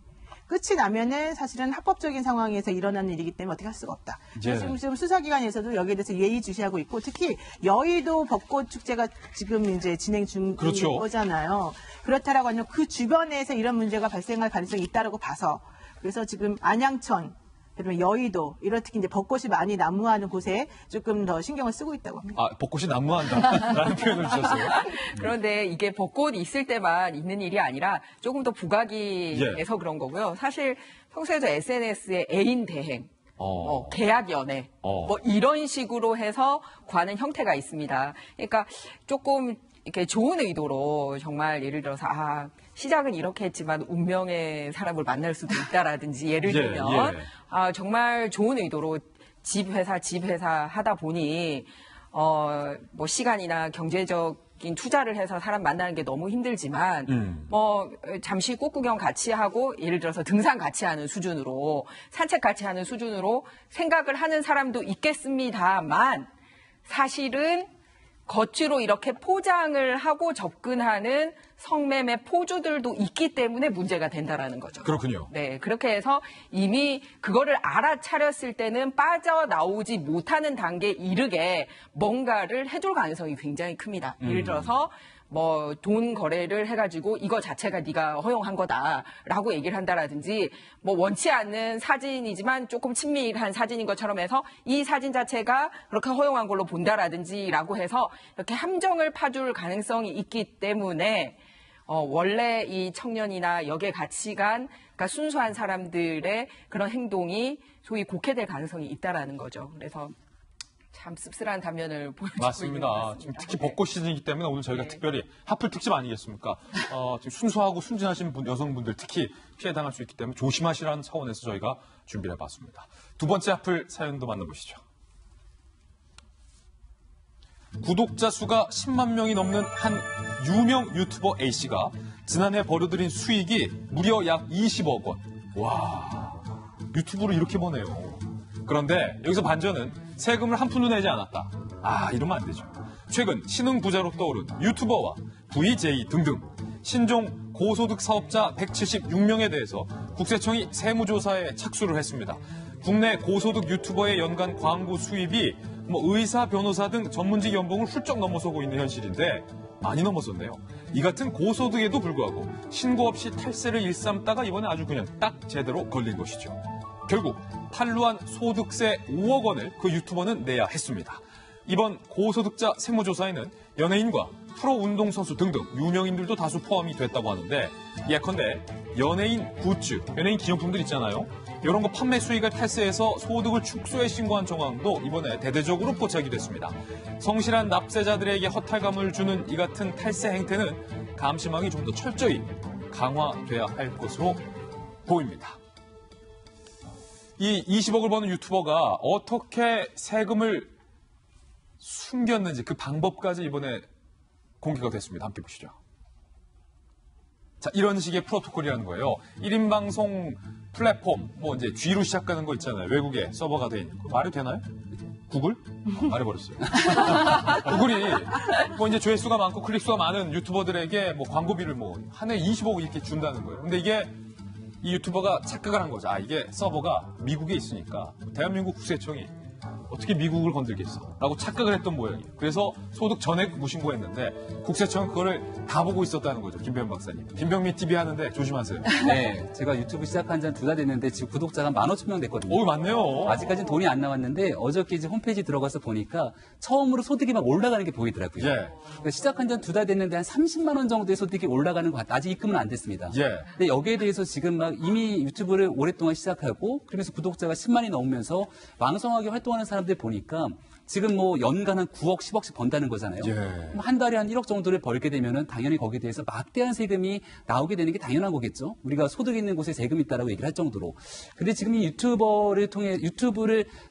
끝이 나면은 사실은 합법적인 상황에서 일어나는 일이기 때문에 어떻게 할 수가 없다.
예.
지금 수사기관에서도 여기에 대해서 예의주시하고 있고 특히 여의도 벚꽃 축제가 지금 이제 진행 중인
그렇죠.
거잖아요. 그렇다라고 하면 그 주변에서 이런 문제가 발생할 가능성이 있다라고 봐서 그래서 지금 안양천 그다음에 여의도 이런 특히 이제 벚꽃이 많이 난무하는 곳에 조금 더 신경을 쓰고 있다고 합니다.
벚꽃이 난무한다라는 표현을 주셨어요.
그런데 이게 벚꽃 있을 때만 있는 일이 아니라 조금 더 부각이돼서 그런 거고요. 사실 평소에도 SNS에 애인 대행, 계약 연애, 뭐 이런 식으로 해서 관는 형태가 있습니다. 그러니까 조금 이렇게 좋은 의도로 정말 예를 들어서 시작은 이렇게 했지만 운명의 사람을 만날 수도 있다라든지 예를 들면 정말 좋은 의도로 집 회사 하다 보니 뭐 시간이나 경제적인 투자를 해서 사람 만나는 게 너무 힘들지만 뭐 잠시 꽃구경 같이 하고 예를 들어서 등산 같이 하는 수준으로 산책 같이 하는 수준으로 생각을 하는 사람도 있겠습니다만 사실은 겉으로 이렇게 포장을 하고 접근하는 성매매 포주들도 있기 때문에 문제가 된다라는 거죠.
그렇군요.
네, 그렇게 해서 이미 그거를 알아차렸을 때는 빠져나오지 못하는 단계에 이르게 뭔가를 해줄 가능성이 굉장히 큽니다. 예를 들어서 뭐 돈 거래를 해가지고 이거 자체가 네가 허용한 거다라고 얘기를 한다라든지 뭐 원치 않는 사진이지만 조금 친밀한 사진인 것처럼 해서 이 사진 자체가 그렇게 허용한 걸로 본다라든지라고 해서 이렇게 함정을 파줄 가능성이 있기 때문에 원래 이 청년이나 역의 가치관, 그러니까 순수한 사람들의 그런 행동이 소위 곡해될 가능성이 있다라는 거죠. 그래서 참 씁쓸한 단면을 보여주고
맞습니다.
있는 것 같습니다.
지금 특히 벚꽃 시즌이기 때문에 오늘 저희가 특별히 하플 특집 아니겠습니까? 지금 순수하고 순진하신 여성분들 특히 피해 당할 수 있기 때문에 조심하시라는 차원에서 저희가 준비를 해봤습니다. 두 번째 하플 사연도 만나보시죠. 구독자 수가 10만 명이 넘는 한 유명 유튜버 A씨가 지난해 벌어들인 수익이 무려 약 20억 원. 와, 유튜브로 이렇게 버네요. 그런데 여기서 반전은 세금을 한 푼도 내지 않았다. 이러면 안 되죠. 최근 신흥 부자로 떠오른 유튜버와 VJ 등등 신종 고소득 사업자 176명에 대해서 국세청이 세무조사에 착수를 했습니다. 국내 고소득 유튜버의 연간 광고 수입이 의사, 변호사 등 전문직 연봉을 훌쩍 넘어서고 있는 현실인데 많이 넘어섰네요. 이 같은 고소득에도 불구하고 신고 없이 탈세를 일삼다가 이번에 아주 그냥 딱 제대로 걸린 것이죠. 결국 탄루한 소득세 5억 원을 그 유튜버는 내야 했습니다. 이번 고소득자 세무조사에는 연예인과 프로 운동선수 등등 유명인들도 다수 포함이 됐다고 하는데 예컨대 연예인 굿즈, 연예인 기념품들 있잖아요. 이런 거 판매 수익을 탈세해서 소득을 축소해 신고한 정황도 이번에 대대적으로 포착이 됐습니다. 성실한 납세자들에게 허탈감을 주는 이 같은 탈세 행태는 감시망이 좀 더 철저히 강화돼야 할 것으로 보입니다. 이 20억을 버는 유튜버가 어떻게 세금을 숨겼는지 그 방법까지 이번에 공개가 됐습니다. 함께 보시죠. 자, 이런 식의 프로토콜이라는 거예요. 1인 방송 플랫폼, 이제 G로 시작하는 거 있잖아요. 외국에 서버가 돼 있는 거. 말이 되나요? 구글? 말해버렸어요. 구글이 이제 조회수가 많고 클릭수가 많은 유튜버들에게 광고비를 한 해에 20억 이렇게 준다는 거예요. 근데 이게 이 유튜버가 착각을 한 거죠. 이게 서버가 미국에 있으니까 대한민국 국세청이 어떻게 미국을 건들겠어? 라고 착각을 했던 모양이에요. 그래서 소득 전액 무신고했는데 국세청은 그거를 다 보고 있었다는 거죠. 김병민 박사님. 김병민 TV 하는데 조심하세요.
네, 제가 유튜브 시작한 지 한 2달 됐는데 지금 구독자가 15,000명 됐거든요.
오, 맞네요.
아직까지는 돈이 안 나왔는데 어저께 이제 홈페이지 들어가서 보니까 처음으로 소득이 막 올라가는 게 보이더라고요.
예.
그러니까 시작한 지 한 2달 됐는데 한 30만 원 정도의 소득이 올라가는 것 같아요. 아직 입금은 안 됐습니다.
예.
근데 여기에 대해서 지금 막 이미 유튜브를 오랫동안 시작하고 그러면서 구독자가 10만이 넘으면서 왕성하게 활동하는 사람들 보니까 지금 뭐 연간 한 9억, 10억씩 번다는 거잖아요.
예.
한 달에 한 1억 정도를 벌게 되면은 당연히 거기에 대해서 막대한 세금이 나오게 되는 게 당연한 거겠죠. 우리가 소득 있는 곳에 세금이 있다라고 얘기를 할 정도로. 근데 지금 이 유튜브를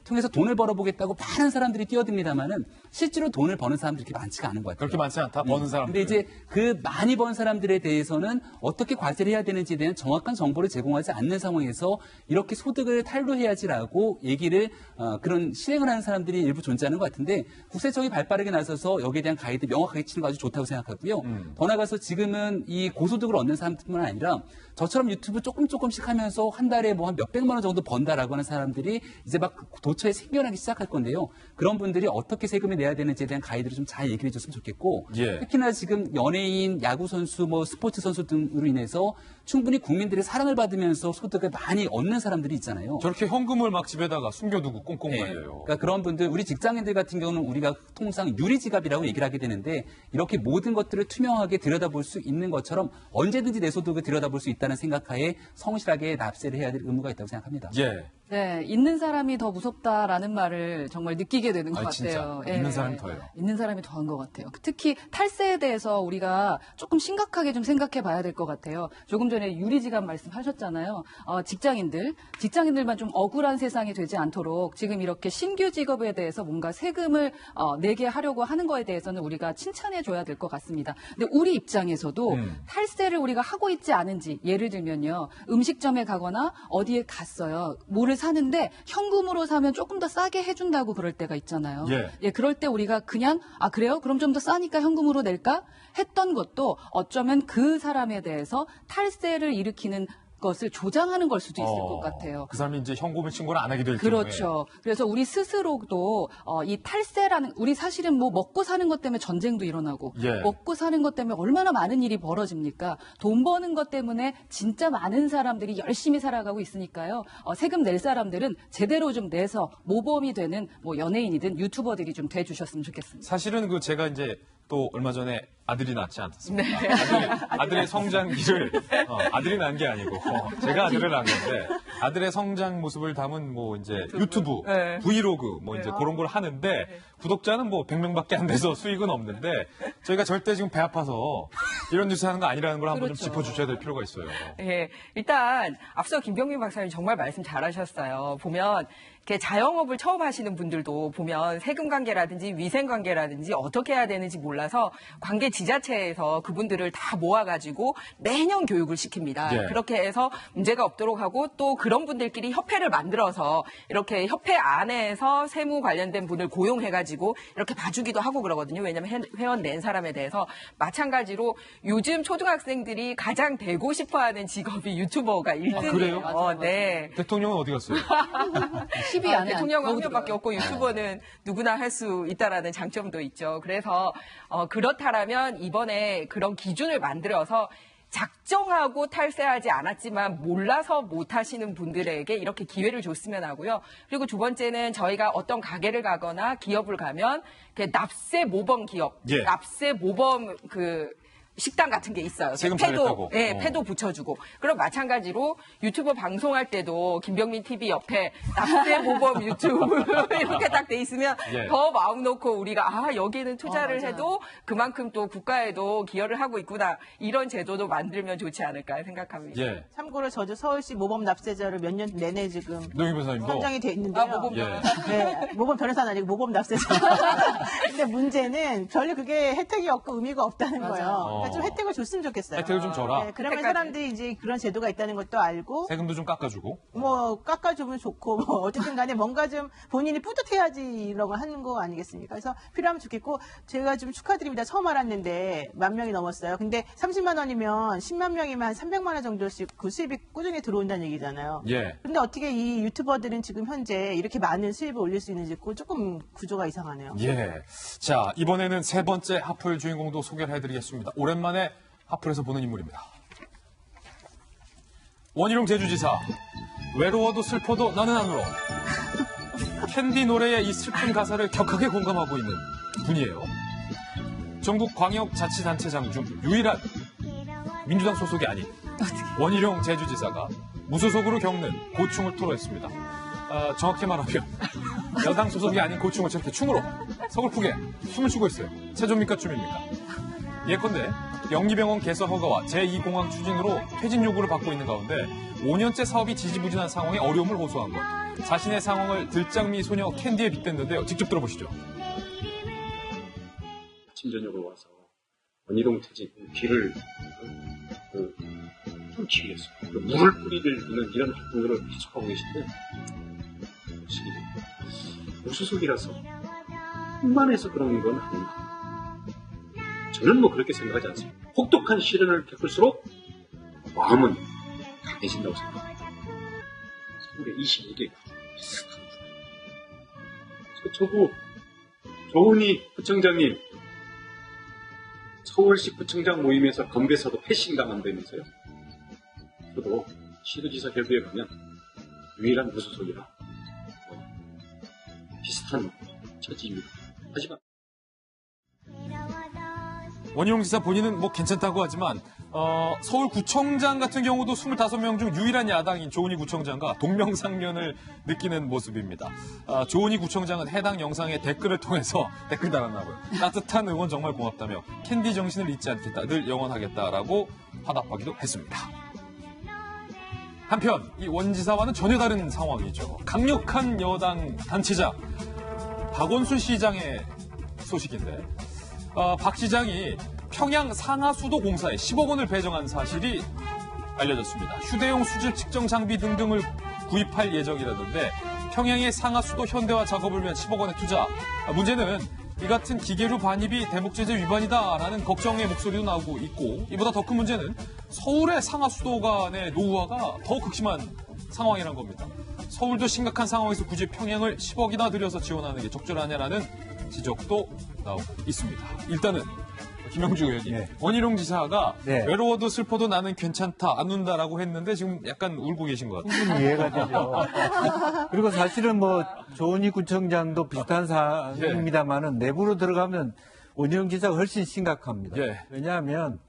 통해서 돈을 벌어보겠다고 많은 사람들이 뛰어듭니다만은 실제로 돈을 버는 사람들이 그렇게 많지가 않은 것 같아요.
그렇게 많지 않다, 버는 사람들.
근데 이제 그 많이 번 사람들에 대해서는 어떻게 과세를 해야 되는지에 대한 정확한 정보를 제공하지 않는 상황에서 이렇게 소득을 탄로해야지라고 얘기를 그런 실행을 하는 사람들이 일부 존재하는 것 같은데 국세청이 발빠르게 나서서 여기에 대한 가이드 명확하게 치는 거 아주 좋다고 생각하고요. 더 나가서 지금은 이 고소득을 얻는 사람뿐만 아니라 저처럼 유튜브 조금씩 하면서 한 달에 뭐 한 몇백만 원 정도 번다라고 하는 사람들이 이제 막 도처에 생겨나기 시작할 건데요. 그런 분들이 어떻게 세금을 내야 되는지에 대한 가이드를 좀 잘 얘기를 해줬으면 좋겠고
예.
특히나 지금 연예인, 야구 선수, 뭐 스포츠 선수 등으로 인해서 충분히 국민들의 사랑을 받으면서 소득을 많이 얻는 사람들이 있잖아요.
저렇게 현금을 막 집에다가 숨겨두고 꽁꽁 말려요.
그러니까 그런 분들, 우리 직장인들 같은 경우는 우리가 통상 유리지갑이라고 얘기를 하게 되는데 이렇게 모든 것들을 투명하게 들여다볼 수 있는 것처럼 언제든지 내 소득을 들여다볼 수 있다는 생각하에 성실하게 납세를 해야 될 의무가 있다고 생각합니다.
예.
네, 있는 사람이 더 무섭다라는 말을 정말 느끼게 되는 것 같아요.
진짜.
예.
있는 사람이 더해요.
있는 사람이 더한 것 같아요. 특히 탈세에 대해서 우리가 조금 심각하게 좀 생각해 봐야 될 것 같아요. 조금 전에 유리지갑 말씀하셨잖아요. 직장인들만 좀 억울한 세상이 되지 않도록 지금 이렇게 신규 직업에 대해서 뭔가 세금을 내게 하려고 하는 거에 대해서는 우리가 칭찬해 줘야 될 것 같습니다. 근데 우리 입장에서도 탈세를 우리가 하고 있지 않은지 예를 들면요. 음식점에 가거나 어디에 갔어요. 뭐를 사는데 현금으로 사면 조금 더 싸게 해준다고 그럴 때가 있잖아요.
예.
그럴 때 우리가 그냥 그래요? 그럼 좀 더 싸니까 현금으로 낼까? 했던 것도 어쩌면 그 사람에 대해서 탈세를 일으키는 것을 조장하는 걸 수도 있을 것 같아요.
그 사람이 이제 현금을 신고를 안 하게 될 경우에.
그렇죠. 그래서 우리 스스로도 이 탈세라는 우리 사실은 뭐 먹고 사는 것 때문에 전쟁도 일어나고
예.
먹고 사는 것 때문에 얼마나 많은 일이 벌어집니까? 돈 버는 것 때문에 진짜 많은 사람들이 열심히 살아가고 있으니까요. 세금 낼 사람들은 제대로 좀 내서 모범이 되는 뭐 연예인이든 유튜버들이 좀 돼주셨으면 좋겠습니다.
사실은 제가 이제 또 얼마 전에 아들이 낳지 않았습니까?
네.
아들의 성장기를 아들이 낳은 게 아니고 제가 아들을 낳은 건데 아들의 성장 모습을 담은 뭐 이제 유튜브,
네.
브이로그 뭐 이제 그런 걸 하는데 구독자는 뭐 100명밖에 안 돼서 수익은 없는데 저희가 절대 지금 배 아파서 이런 뉴스 하는 거 아니라는 걸 한번
그렇죠.
좀 짚어주셔야 될 필요가 있어요.
예, 일단 앞서 김병민 박사님 정말 말씀 잘하셨어요. 보면 이렇게 자영업을 처음 하시는 분들도 보면 세금 관계라든지 위생 관계라든지 어떻게 해야 되는지 몰라서 관계 지자체에서 그분들을 다 모아가지고 매년 교육을 시킵니다.
예.
그렇게 해서 문제가 없도록 하고 또 그런 분들끼리 협회를 만들어서 이렇게 협회 안에서 세무 관련된 분을 고용해가지고 이렇게 봐주기도 하고 그러거든요. 왜냐하면 회원 낸 사람에 대해서 마찬가지로 요즘 초등학생들이 가장 되고 싶어하는 직업이 유튜버가 1등이에요.
그래요?
네.
대통령은 어디 갔어요?
10위 안에
대통령은 한
거기
명밖에
들어가요.
없고 유튜버는 누구나 할 수 있다라는 장점도 있죠. 그래서 그렇다라면 이번에 그런 기준을 만들어서 작정하고 탈세하지 않았지만 몰라서 못 하시는 분들에게 이렇게 기회를 줬으면 하고요. 그리고 두 번째는 저희가 어떤 가게를 가거나 기업을 가면 납세 모범 기업,
예.
납세 모범 식당 같은 게 있어요.
세금 잘했다고.
패도 붙여주고. 그럼 마찬가지로 유튜브 방송할 때도 김병민 TV 옆에 납세 모범 유튜브 이렇게 딱 돼 있으면
예.
더 마음 놓고 우리가 여기는 투자를 해도 그만큼 또 국가에도 기여를 하고 있구나. 이런 제도도 만들면 좋지 않을까 생각합니다.
예.
참고로 저도 서울시 모범 납세자를 몇 년 내내 지금
노영 변호사님도
선정이 돼 있는데요.
모범
예.
네, 모범 변호사는 아니고 모범 납세자. 근데 문제는 별로 그게 혜택이 없고 의미가 없다는 거예요. 그러니까 좀 혜택을 줬으면 좋겠어요.
혜택을 좀 줘라.
네, 그러면 사람들이 이제 그런 제도가 있다는 것도 알고
세금도 좀 깎아주고.
뭐 깎아주면 좋고 뭐 어쨌든 간에 뭔가 좀 본인이 뿌듯해야지 이런 걸 하는 거 아니겠습니까? 그래서 필요하면 좋겠고 제가 좀 축하드립니다. 처음 알았는데 10,000명이 넘었어요. 근데 30만 원이면 10만 명이면 300만 원 정도씩 그 수입이 꾸준히 들어온다는 얘기잖아요.
예.
근데 어떻게 이 유튜버들은 지금 현재 이렇게 많은 수입을 올릴 수 있는지 조금 구조가 이상하네요.
예. 자, 이번에는 세 번째 하플 주인공도 소개를 해드리겠습니다. 오랜만에 하플에서 보는 인물입니다. 원희룡 제주지사. 외로워도 슬퍼도 나는 안 울어. 캔디 노래의 이 슬픈 가사를 격하게 공감하고 있는 분이에요. 전국 광역자치단체장 중 유일한 민주당 소속이 아닌 원희룡 제주지사가 무소속으로 겪는 고충을 토로했습니다. 정확히 말하면 여당 소속이 아닌 고충을 저렇게 춤으로 서글프게 춤을 추고 있어요. 체조입니까 춤입니까? 예컨대 영리병원 개설 허가와 제2공항 추진으로 퇴진 요구를 받고 있는 가운데 5년째 사업이 지지부진한 상황에 어려움을 호소한 것. 자신의 상황을 들장미 소녀 캔디에 빗댔는데요. 직접 들어보시죠.
아침 저녁으로 와서 원희룡 퇴진 길을 뚫기 위해서 물을 뿌리를 이는 이런 활동들을 계속하고 계신데 무소속이라서 흥만해서 그런 건 아닙니다. 저는 뭐 그렇게 생각하지 않습니다. 혹독한 시련을 겪을수록 마음은 강해진다고 생각합니다. 서울의 22개 구조 비슷한 구조. 서초구 조은희 구청장님 서울시 구청장 모임에서 건배사도 패싱당한다면서요. 저도 시도지사 결부에 가면 유일한 무소속이라 비슷한 처지입니다. 하지만
원희룡 지사 본인은 뭐 괜찮다고 하지만 서울구청장 같은 경우도 25명 중 유일한 야당인 조은희 구청장과 동명상련을 느끼는 모습입니다. 조은희 구청장은 해당 영상에 댓글을 통해서 댓글 달았나 봐요. 따뜻한 응원 정말 고맙다며 캔디 정신을 잊지 않겠다, 늘 영원하겠다라고 화답하기도 했습니다. 한편 이 원 지사와는 전혀 다른 상황이죠. 강력한 여당 단체장 박원순 시장의 소식인데 박 시장이 평양 상하수도 공사에 10억 원을 배정한 사실이 알려졌습니다. 휴대용 수질 측정 장비 등등을 구입할 예정이라던데 평양의 상하수도 현대화 작업을 위한 10억 원의 투자. 문제는 이 같은 기계류 반입이 대북제재 위반이다라는 걱정의 목소리도 나오고 있고 이보다 더 큰 문제는 서울의 상하수도 간의 노후화가 더 극심한 상황이란 겁니다. 서울도 심각한 상황에서 굳이 평양을 10억이나 들여서 지원하는 게 적절하냐라는 지적도 나오고 있습니다. 일단은 김영주 의원님, 원희룡 지사가 외로워도 슬퍼도 나는 괜찮다, 안 운다라고 했는데 지금 약간 울고 계신 것 같아요.
충분히 이해가 되죠. 그리고 사실은 뭐 조은희 구청장도 비슷한 사안입니다만은 내부로 들어가면 원희룡 지사가 훨씬 심각합니다. 왜냐하면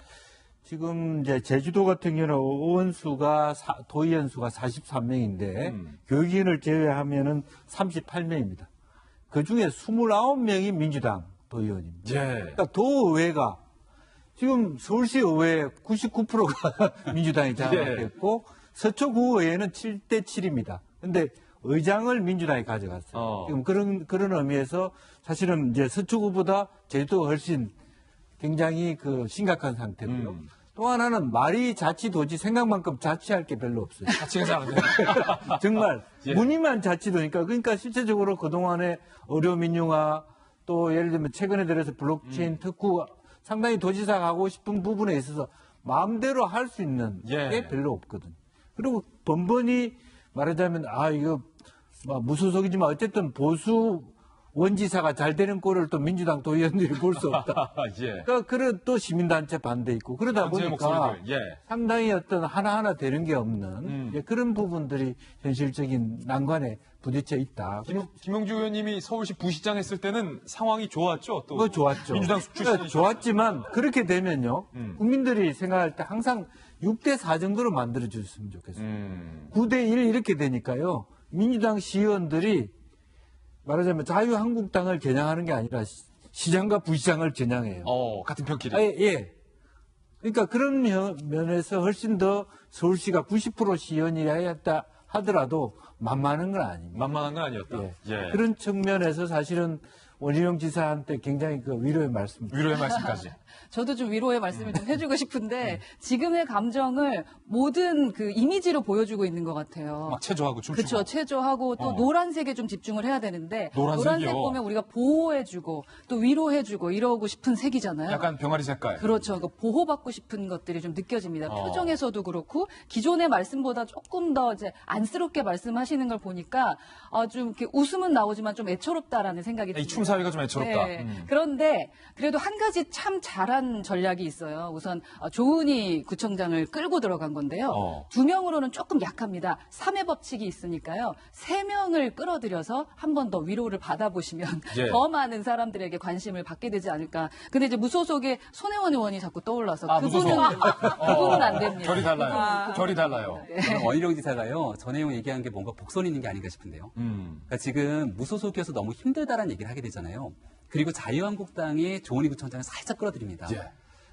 지금 이제 제주도 같은 경우는 의원수가 도의원 수가 43명인데 교육위원을 제외하면은 38명입니다. 그 중에 29명이 민주당 도의원입니다. 그러니까 도의회가 지금 서울시 의회 99%가 민주당이 장악했고 서초구의회는 7대7입니다. 근데 의장을 민주당이 가져갔어요. 지금 그런 의미에서 사실은 이제 서초구보다 제주도가 훨씬 굉장히 심각한 상태고요. 또 하나는 말이 자치도지 생각만큼 자치할 게 별로 없어요.
자치가 잘 안 돼요.
정말 무늬만 자치도니까 그러니까 실제적으로 그동안에 의료민융화 또 예를 들면 최근에 들어서 블록체인 특구 상당히 도지사가 하고 싶은 부분에 있어서 마음대로 할 수 있는 게 별로 없거든. 그리고 번번이 말하자면 이거 무소속이지만 어쨌든 보수 원지사가 잘 되는 꼴을 또 민주당 도의원들이 볼 수 없다. 그러니까 또 시민단체 반대 있고 그러다 보니까 상당히 어떤 하나하나 되는 게 없는 그런 부분들이 현실적인 난관에 부딪혀 있다.
김영주 의원님이 서울시 부시장 했을 때는 상황이 좋았죠? 또
좋았죠.
민주당 출신이
좋았지만 그렇게 되면요. 국민들이 생각할 때 항상 6대4 정도로 만들어줬으면 좋겠어요. 9대1 이렇게 되니까요. 민주당 시의원들이 말하자면 자유한국당을 겨냥하는 게 아니라 시장과 부시장을 겨냥해요.
같은 편끼리.
그러니까 그런 면에서 훨씬 더 서울시가 90% 시의원이었다 하더라도 만만한 건 아닙니다.
만만한 건 아니었다.
그런 측면에서 사실은 원희룡 지사한테 굉장히 그 위로의 말씀까지.
저도 좀 위로의 말씀을 좀 해주고 싶은데 지금의 감정을 모든 그 이미지로 보여주고 있는 것 같아요.
막 체조하고 춤추고.
그렇죠. 체조하고 또 노란색에 좀 집중을 해야 되는데
노란색이요?
노란색 보면 우리가 보호해주고 또 위로해주고 이러고 싶은 색이잖아요.
약간 병아리 색깔.
그렇죠. 그 보호받고 싶은 것들이 좀 느껴집니다. 표정에서도 그렇고 기존의 말씀보다 조금 더 이제 안쓰럽게 말씀하시는 걸 보니까 좀 이렇게 웃음은 나오지만 좀 애처롭다라는 생각이 듭니다.
이 춤사위가 좀 애처롭다.
네. 그런데 그래도 한 가지 참 잘한 전략이 있어요. 우선 조은희 구청장을 끌고 들어간 건데요. 2명으로는 조금 약합니다. 3회 법칙이 있으니까요. 3명을 끌어들여서 한 번 더 위로를 받아보시면 더 많은 사람들에게 관심을 받게 되지 않을까. 근데 이제 무소속의 손혜원 의원이 자꾸 떠올라서 그분은 안 됩니다.
결이 달라요. 결이 달라요.
원희룡 지사가요. 전 내용 얘기한 게 뭔가 복선 있는 게 아닌가 싶은데요. 그러니까 지금 무소속이어서 너무 힘들다라는 얘기를 하게 되잖아요. 그리고 자유한국당이 조은희 구청장을 살짝 끌어들입니다.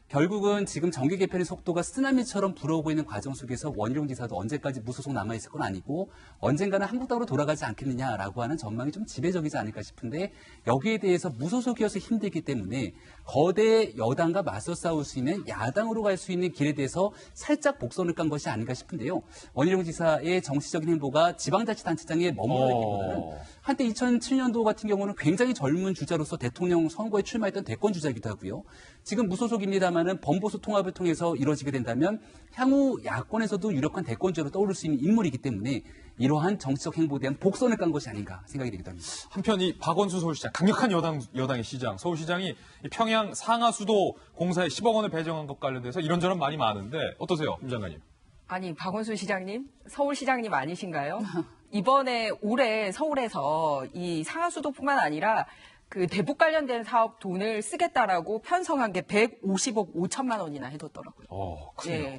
결국은 지금 정계 개편의 속도가 쓰나미처럼 불어오고 있는 과정 속에서 원희룡 지사도 언제까지 무소속 남아있을 건 아니고 언젠가는 한국당으로 돌아가지 않겠느냐라고 하는 전망이 좀 지배적이지 않을까 싶은데 여기에 대해서 무소속이어서 힘들기 때문에 거대 여당과 맞서 싸울 수 있는 야당으로 갈 수 있는 길에 대해서 살짝 복선을 깐 것이 아닌가 싶은데요. 원희룡 지사의 정치적인 행보가 지방자치단체장에 머무르기보다는 한때 2007년도 같은 경우는 굉장히 젊은 주자로서 대통령 선거에 출마했던 대권 주자이기도 하고요. 지금 무소속입니다만은 범보수 통합을 통해서 이루어지게 된다면 향후 야권에서도 유력한 대권주자로 떠오를 수 있는 인물이기 때문에 이러한 정치적 행보에 대한 복선을 깐 것이 아닌가 생각이 되기도 합니다.
한편 이 박원순 서울시장, 강력한 여당의 시장, 서울시장이 이 평양 상하수도 공사에 10억 원을 배정한 것 관련돼서 이런저런 말이 많은데 어떠세요, 임 장관님?
아니, 박원순 시장님, 서울시장님 아니신가요? 이번에 올해 서울에서 이 상하수도뿐만 아니라 그 대북 관련된 사업 돈을 쓰겠다라고 편성한 게 150억 5천만 원이나 해뒀더라고요.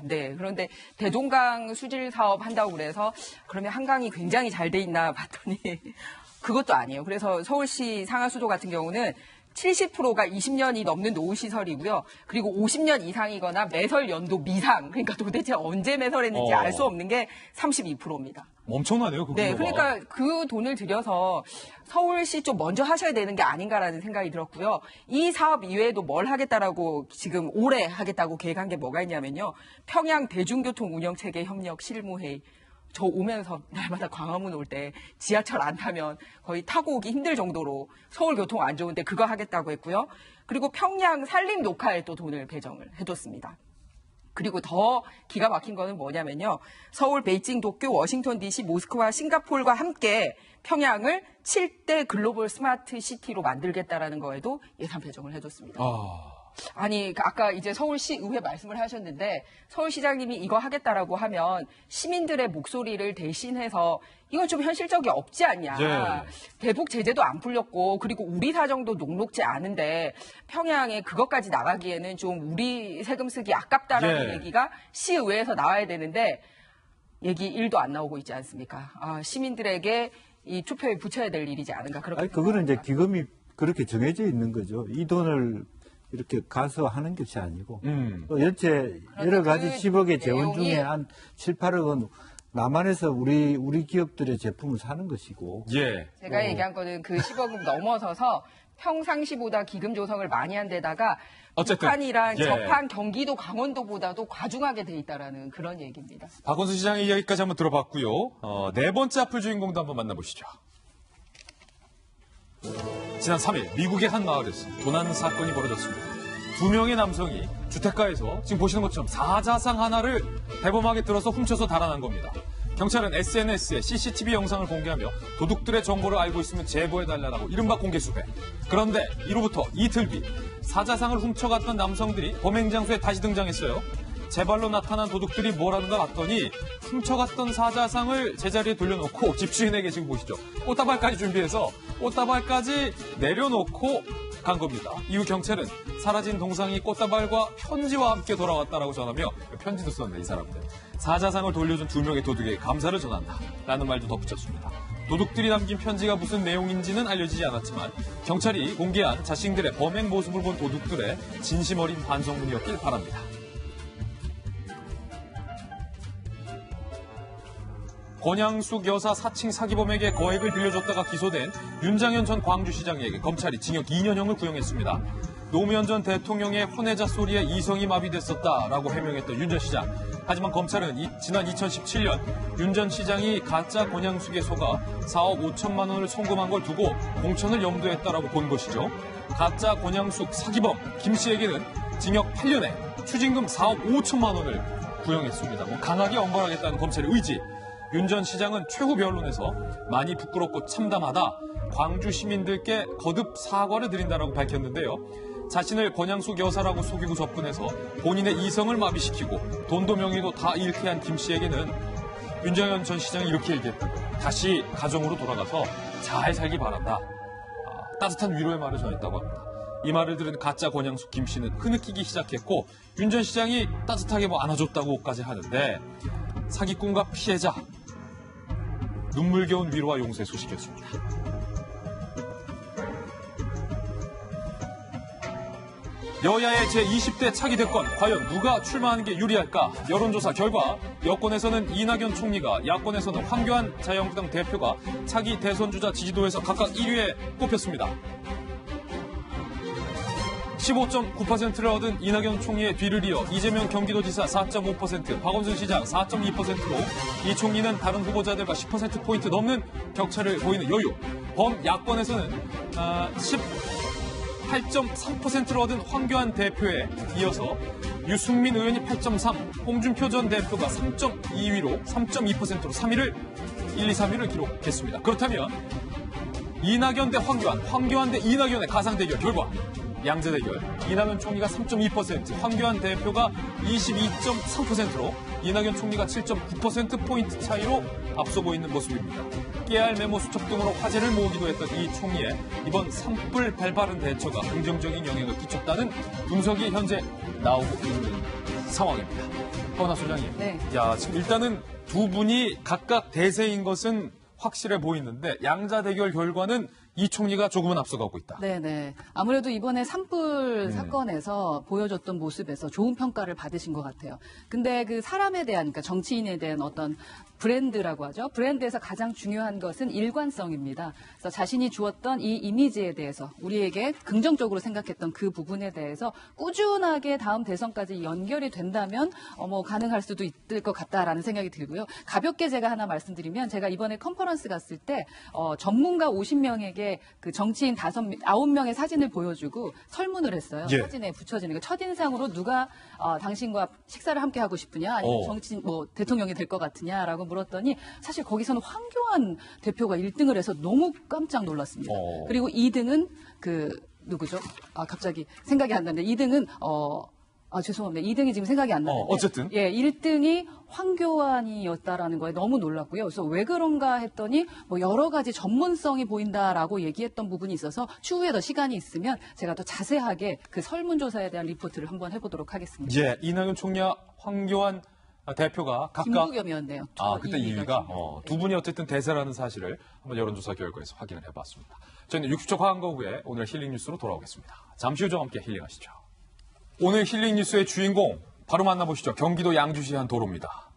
네. 그런데 대동강 수질 사업 한다고 그래서 그러면 한강이 굉장히 잘 돼 있나 봤더니 그것도 아니에요. 그래서 서울시 상하수도 같은 경우는 70%가 20년이 넘는 노후시설이고요. 그리고 50년 이상이거나 매설 연도 미상, 그러니까 도대체 언제 매설했는지 알 수 없는 게 32%입니다.
엄청나네요, 그거.
네, 그러니까 그 돈을 들여서 서울시 좀 먼저 하셔야 되는 게 아닌가라는 생각이 들었고요. 이 사업 이외에도 뭘 하겠다라고 지금 올해 하겠다고 계획한 게 뭐가 있냐면요. 평양 대중교통 운영체계 협력 실무회의. 저 오면서 날마다 광화문 올 때 지하철 안 타면 거의 타고 오기 힘들 정도로 서울 교통 안 좋은데 그거 하겠다고 했고요. 그리고 평양 산림 녹화에 또 돈을 배정을 해뒀습니다. 그리고 더 기가 막힌 거는 뭐냐면요. 서울, 베이징, 도쿄, 워싱턴 DC, 모스크바, 싱가포르와 함께 평양을 7대 글로벌 스마트 시티로 만들겠다라는 거에도 예산 배정을 해줬습니다. 아니, 아까 이제 서울시 의회 말씀을 하셨는데 서울시장님이 이거 하겠다라고 하면 시민들의 목소리를 대신해서 이건 좀 현실적이 없지 않냐. 대북 제재도 안 풀렸고 그리고 우리 사정도 녹록지 않은데 평양에 그것까지 나가기에는 좀 우리 세금 쓰기 아깝다라는 얘기가 시의회에서 나와야 되는데 얘기 1도 안 나오고 있지 않습니까? 시민들에게 이 투표에 붙여야 될 일이지 않은가. 그렇게
그거는 이제 기금이 그렇게 정해져 있는 거죠. 이 돈을 이렇게 가서 하는 것이 아니고 또 연체 여러 가지 10억의 재원 중에 한 7, 8억은 남한에서 우리 기업들의 제품을 사는 것이고.
제가 얘기한 거는 그 10억은 넘어서서 평상시보다 기금 조성을 많이 한 데다가
어쨌든,
북한이랑 접한 경기도 강원도보다도 과중하게 돼 있다라는 그런 얘기입니다.
박원순 시장의 이야기까지 한번 들어봤고요. 네 번째 앞을 주인공도 한번 만나보시죠. 지난 3일 미국의 한 마을에서 도난 사건이 벌어졌습니다. 2명의 남성이 주택가에서 지금 보시는 것처럼 사자상 하나를 대범하게 들어서 훔쳐서 달아난 겁니다. 경찰은 SNS에 CCTV 영상을 공개하며 도둑들의 정보를 알고 있으면 제보해달라고 이른바 공개수배. 그런데 이로부터 이틀 뒤 사자상을 훔쳐갔던 남성들이 범행 장소에 다시 등장했어요. 제발로 나타난 도둑들이 뭐라는가 봤더니 훔쳐갔던 사자상을 제자리에 돌려놓고 집주인에게 지금 보시죠. 꽃다발까지 준비해서 꽃다발까지 내려놓고 간 겁니다. 이후 경찰은 사라진 동상이 꽃다발과 편지와 함께 돌아왔다라고 전하며 편지도 썼네, 이 사람들. 사자상을 돌려준 2명의 도둑에게 감사를 전한다 라는 말도 덧붙였습니다. 도둑들이 남긴 편지가 무슨 내용인지는 알려지지 않았지만 경찰이 공개한 자신들의 범행 모습을 본 도둑들의 진심 어린 반성문이었길 바랍니다. 권양숙 여사 사칭 사기범에게 거액을 빌려줬다가 기소된 윤장현 전 광주시장에게 검찰이 징역 2년형을 구형했습니다. 노무현 전 대통령의 혼외자 소리에 이성이 마비됐었다라고 해명했던 윤 전 시장. 하지만 검찰은 지난 2017년 윤 전 시장이 가짜 권양숙에 속아 4억 5천만 원을 송금한 걸 두고 공천을 염두했다라고 본 것이죠. 가짜 권양숙 사기범 김 씨에게는 징역 8년에 추징금 4억 5천만 원을 구형했습니다. 강하게 엄벌하겠다는 검찰의 의지. 윤 전 시장은 최후 변론에서 많이 부끄럽고 참담하다. 광주 시민들께 거듭 사과를 드린다라고 밝혔는데요. 자신을 권양숙 여사라고 속이고 접근해서 본인의 이성을 마비시키고 돈도 명의도 다 잃게 한 김 씨에게는 윤장현 전 시장이 이렇게 얘기했다고. 다시 가정으로 돌아가서 잘 살기 바란다. 따뜻한 위로의 말을 전했다고 합니다. 이 말을 들은 가짜 권양숙 김 씨는 흐느끼기 시작했고 윤 전 시장이 따뜻하게 안아줬다고까지 하는데 사기꾼과 피해자 눈물겨운 위로와 용서의 소식이었습니다. 여야의 제20대 차기 대권 과연 누가 출마하는 게 유리할까? 여론조사 결과 여권에서는 이낙연 총리가 야권에서는 황교안 자유한국당 대표가 차기 대선 주자 지지도에서 각각 1위에 꼽혔습니다. 15.9%를 얻은 이낙연 총리의 뒤를 이어 이재명 경기도지사 4.5%, 박원순 시장 4.2%로 이 총리는 다른 후보자들과 10%포인트 넘는 격차를 보이는 여유. 범야권에서는 18.3%를 얻은 황교안 대표에 이어서 유승민 의원이 8.3, 홍준표 전 대표가 3.2위로 3.2%로 3위를 1, 2, 3위를 기록했습니다. 그렇다면 이낙연 대 황교안, 황교안 대 이낙연의 가상 대결 결과 양자 대결. 이낙연 총리가 3.2%, 황교안 대표가 22.3%로 이낙연 총리가 7.9%포인트 차이로 앞서고 있는 모습입니다. 깨알 메모 수첩 등으로 화제를 모으기도 했던 이 총리의 이번 산불 발발은 대처가 긍정적인 영향을 끼쳤다는 분석이 현재 나오고 있는 상황입니다. 허은하 소장님.
네.
야, 지금 일단은 두 분이 각각 대세인 것은 확실해 보이는데 양자 대결 결과는 이 총리가 조금은 앞서가고 있다.
네네. 아무래도 이번에 산불 사건에서 보여줬던 모습에서 좋은 평가를 받으신 것 같아요. 근데 그 사람에 대한, 그러니까 정치인에 대한 어떤 브랜드라고 하죠. 브랜드에서 가장 중요한 것은 일관성입니다. 그래서 자신이 주었던 이 이미지에 대해서 우리에게 긍정적으로 생각했던 그 부분에 대해서 꾸준하게 다음 대선까지 연결이 된다면 가능할 수도 있을 것 같다라는 생각이 들고요. 가볍게 제가 하나 말씀드리면 제가 이번에 컨퍼런스 갔을 때 전문가 50명에게 그 정치인 9명의 사진을 보여주고 설문을 했어요.
예.
사진에 붙여지는 거. 첫인상으로 누가 당신과 식사를 함께 하고 싶으냐 아니면 정치인 대통령이 될 것 같으냐라고 물었더니 사실 거기서는 황교안 대표가 1등을 해서 너무 깜짝 놀랐습니다. 그리고 2등은 누구죠? 갑자기 생각이 안 나는데 2등은 죄송합니다. 2등이 지금 생각이 안 나는데.
어쨌든.
예, 1등이 황교안이었다라는 거에 너무 놀랐고요. 그래서 왜 그런가 했더니 여러 가지 전문성이 보인다라고 얘기했던 부분이 있어서 추후에 더 시간이 있으면 제가 더 자세하게 그 설문조사에 대한 리포트를 한번 해보도록 하겠습니다.
예, 이낙연 총리와 황교안 대표가 각각
김부겸이었네요.
그때 2위가 두 분이 어쨌든 대세라는 사실을 한번 여론조사 결과에서 확인을 해봤습니다. 저희는 60초 광고 후에 오늘 힐링 뉴스로 돌아오겠습니다. 잠시 후 저와 함께 힐링하시죠. 오늘 힐링 뉴스의 주인공 바로 만나보시죠. 경기도 양주시의 한 도로입니다.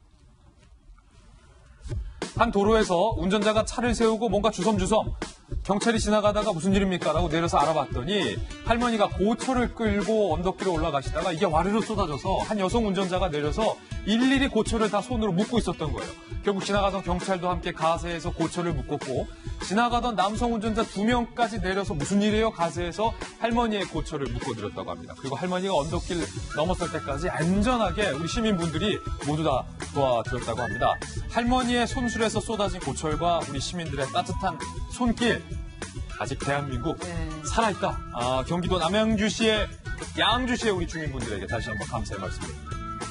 한 도로에서 운전자가 차를 세우고 뭔가 주섬주섬 경찰이 지나가다가 무슨 일입니까? 라고 내려서 알아봤더니 할머니가 고철을 끌고 언덕길에 올라가시다가 이게 와르르 쏟아져서 한 여성 운전자가 내려서 일일이 고철을 다 손으로 묶고 있었던 거예요. 결국 지나가던 경찰도 함께 가세해서 고철을 묶었고 지나가던 남성 운전자 2명까지 내려서 무슨 일이에요? 가세해서 할머니의 고철을 묶어드렸다고 합니다. 그리고 할머니가 언덕길 넘었을 때까지 안전하게 우리 시민분들이 모두 다 도와드렸다고 합니다. 할머니의 손술에서 쏟아진 고철과 우리 시민들의 따뜻한 손길 아직 대한민국 살아있다. 경기도 남양주시의 양주시의 우리 주민분들에게 다시 한번 감사의 말씀을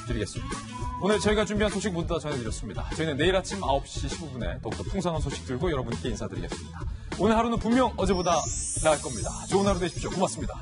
드리겠습니다. 오늘 저희가 준비한 소식 모두 다 전해드렸습니다. 저희는 내일 아침 9시 15분에 더욱더 풍성한 소식 들고 여러분께 인사드리겠습니다. 오늘 하루는 분명 어제보다 나을 겁니다. 좋은 하루 되십시오. 고맙습니다.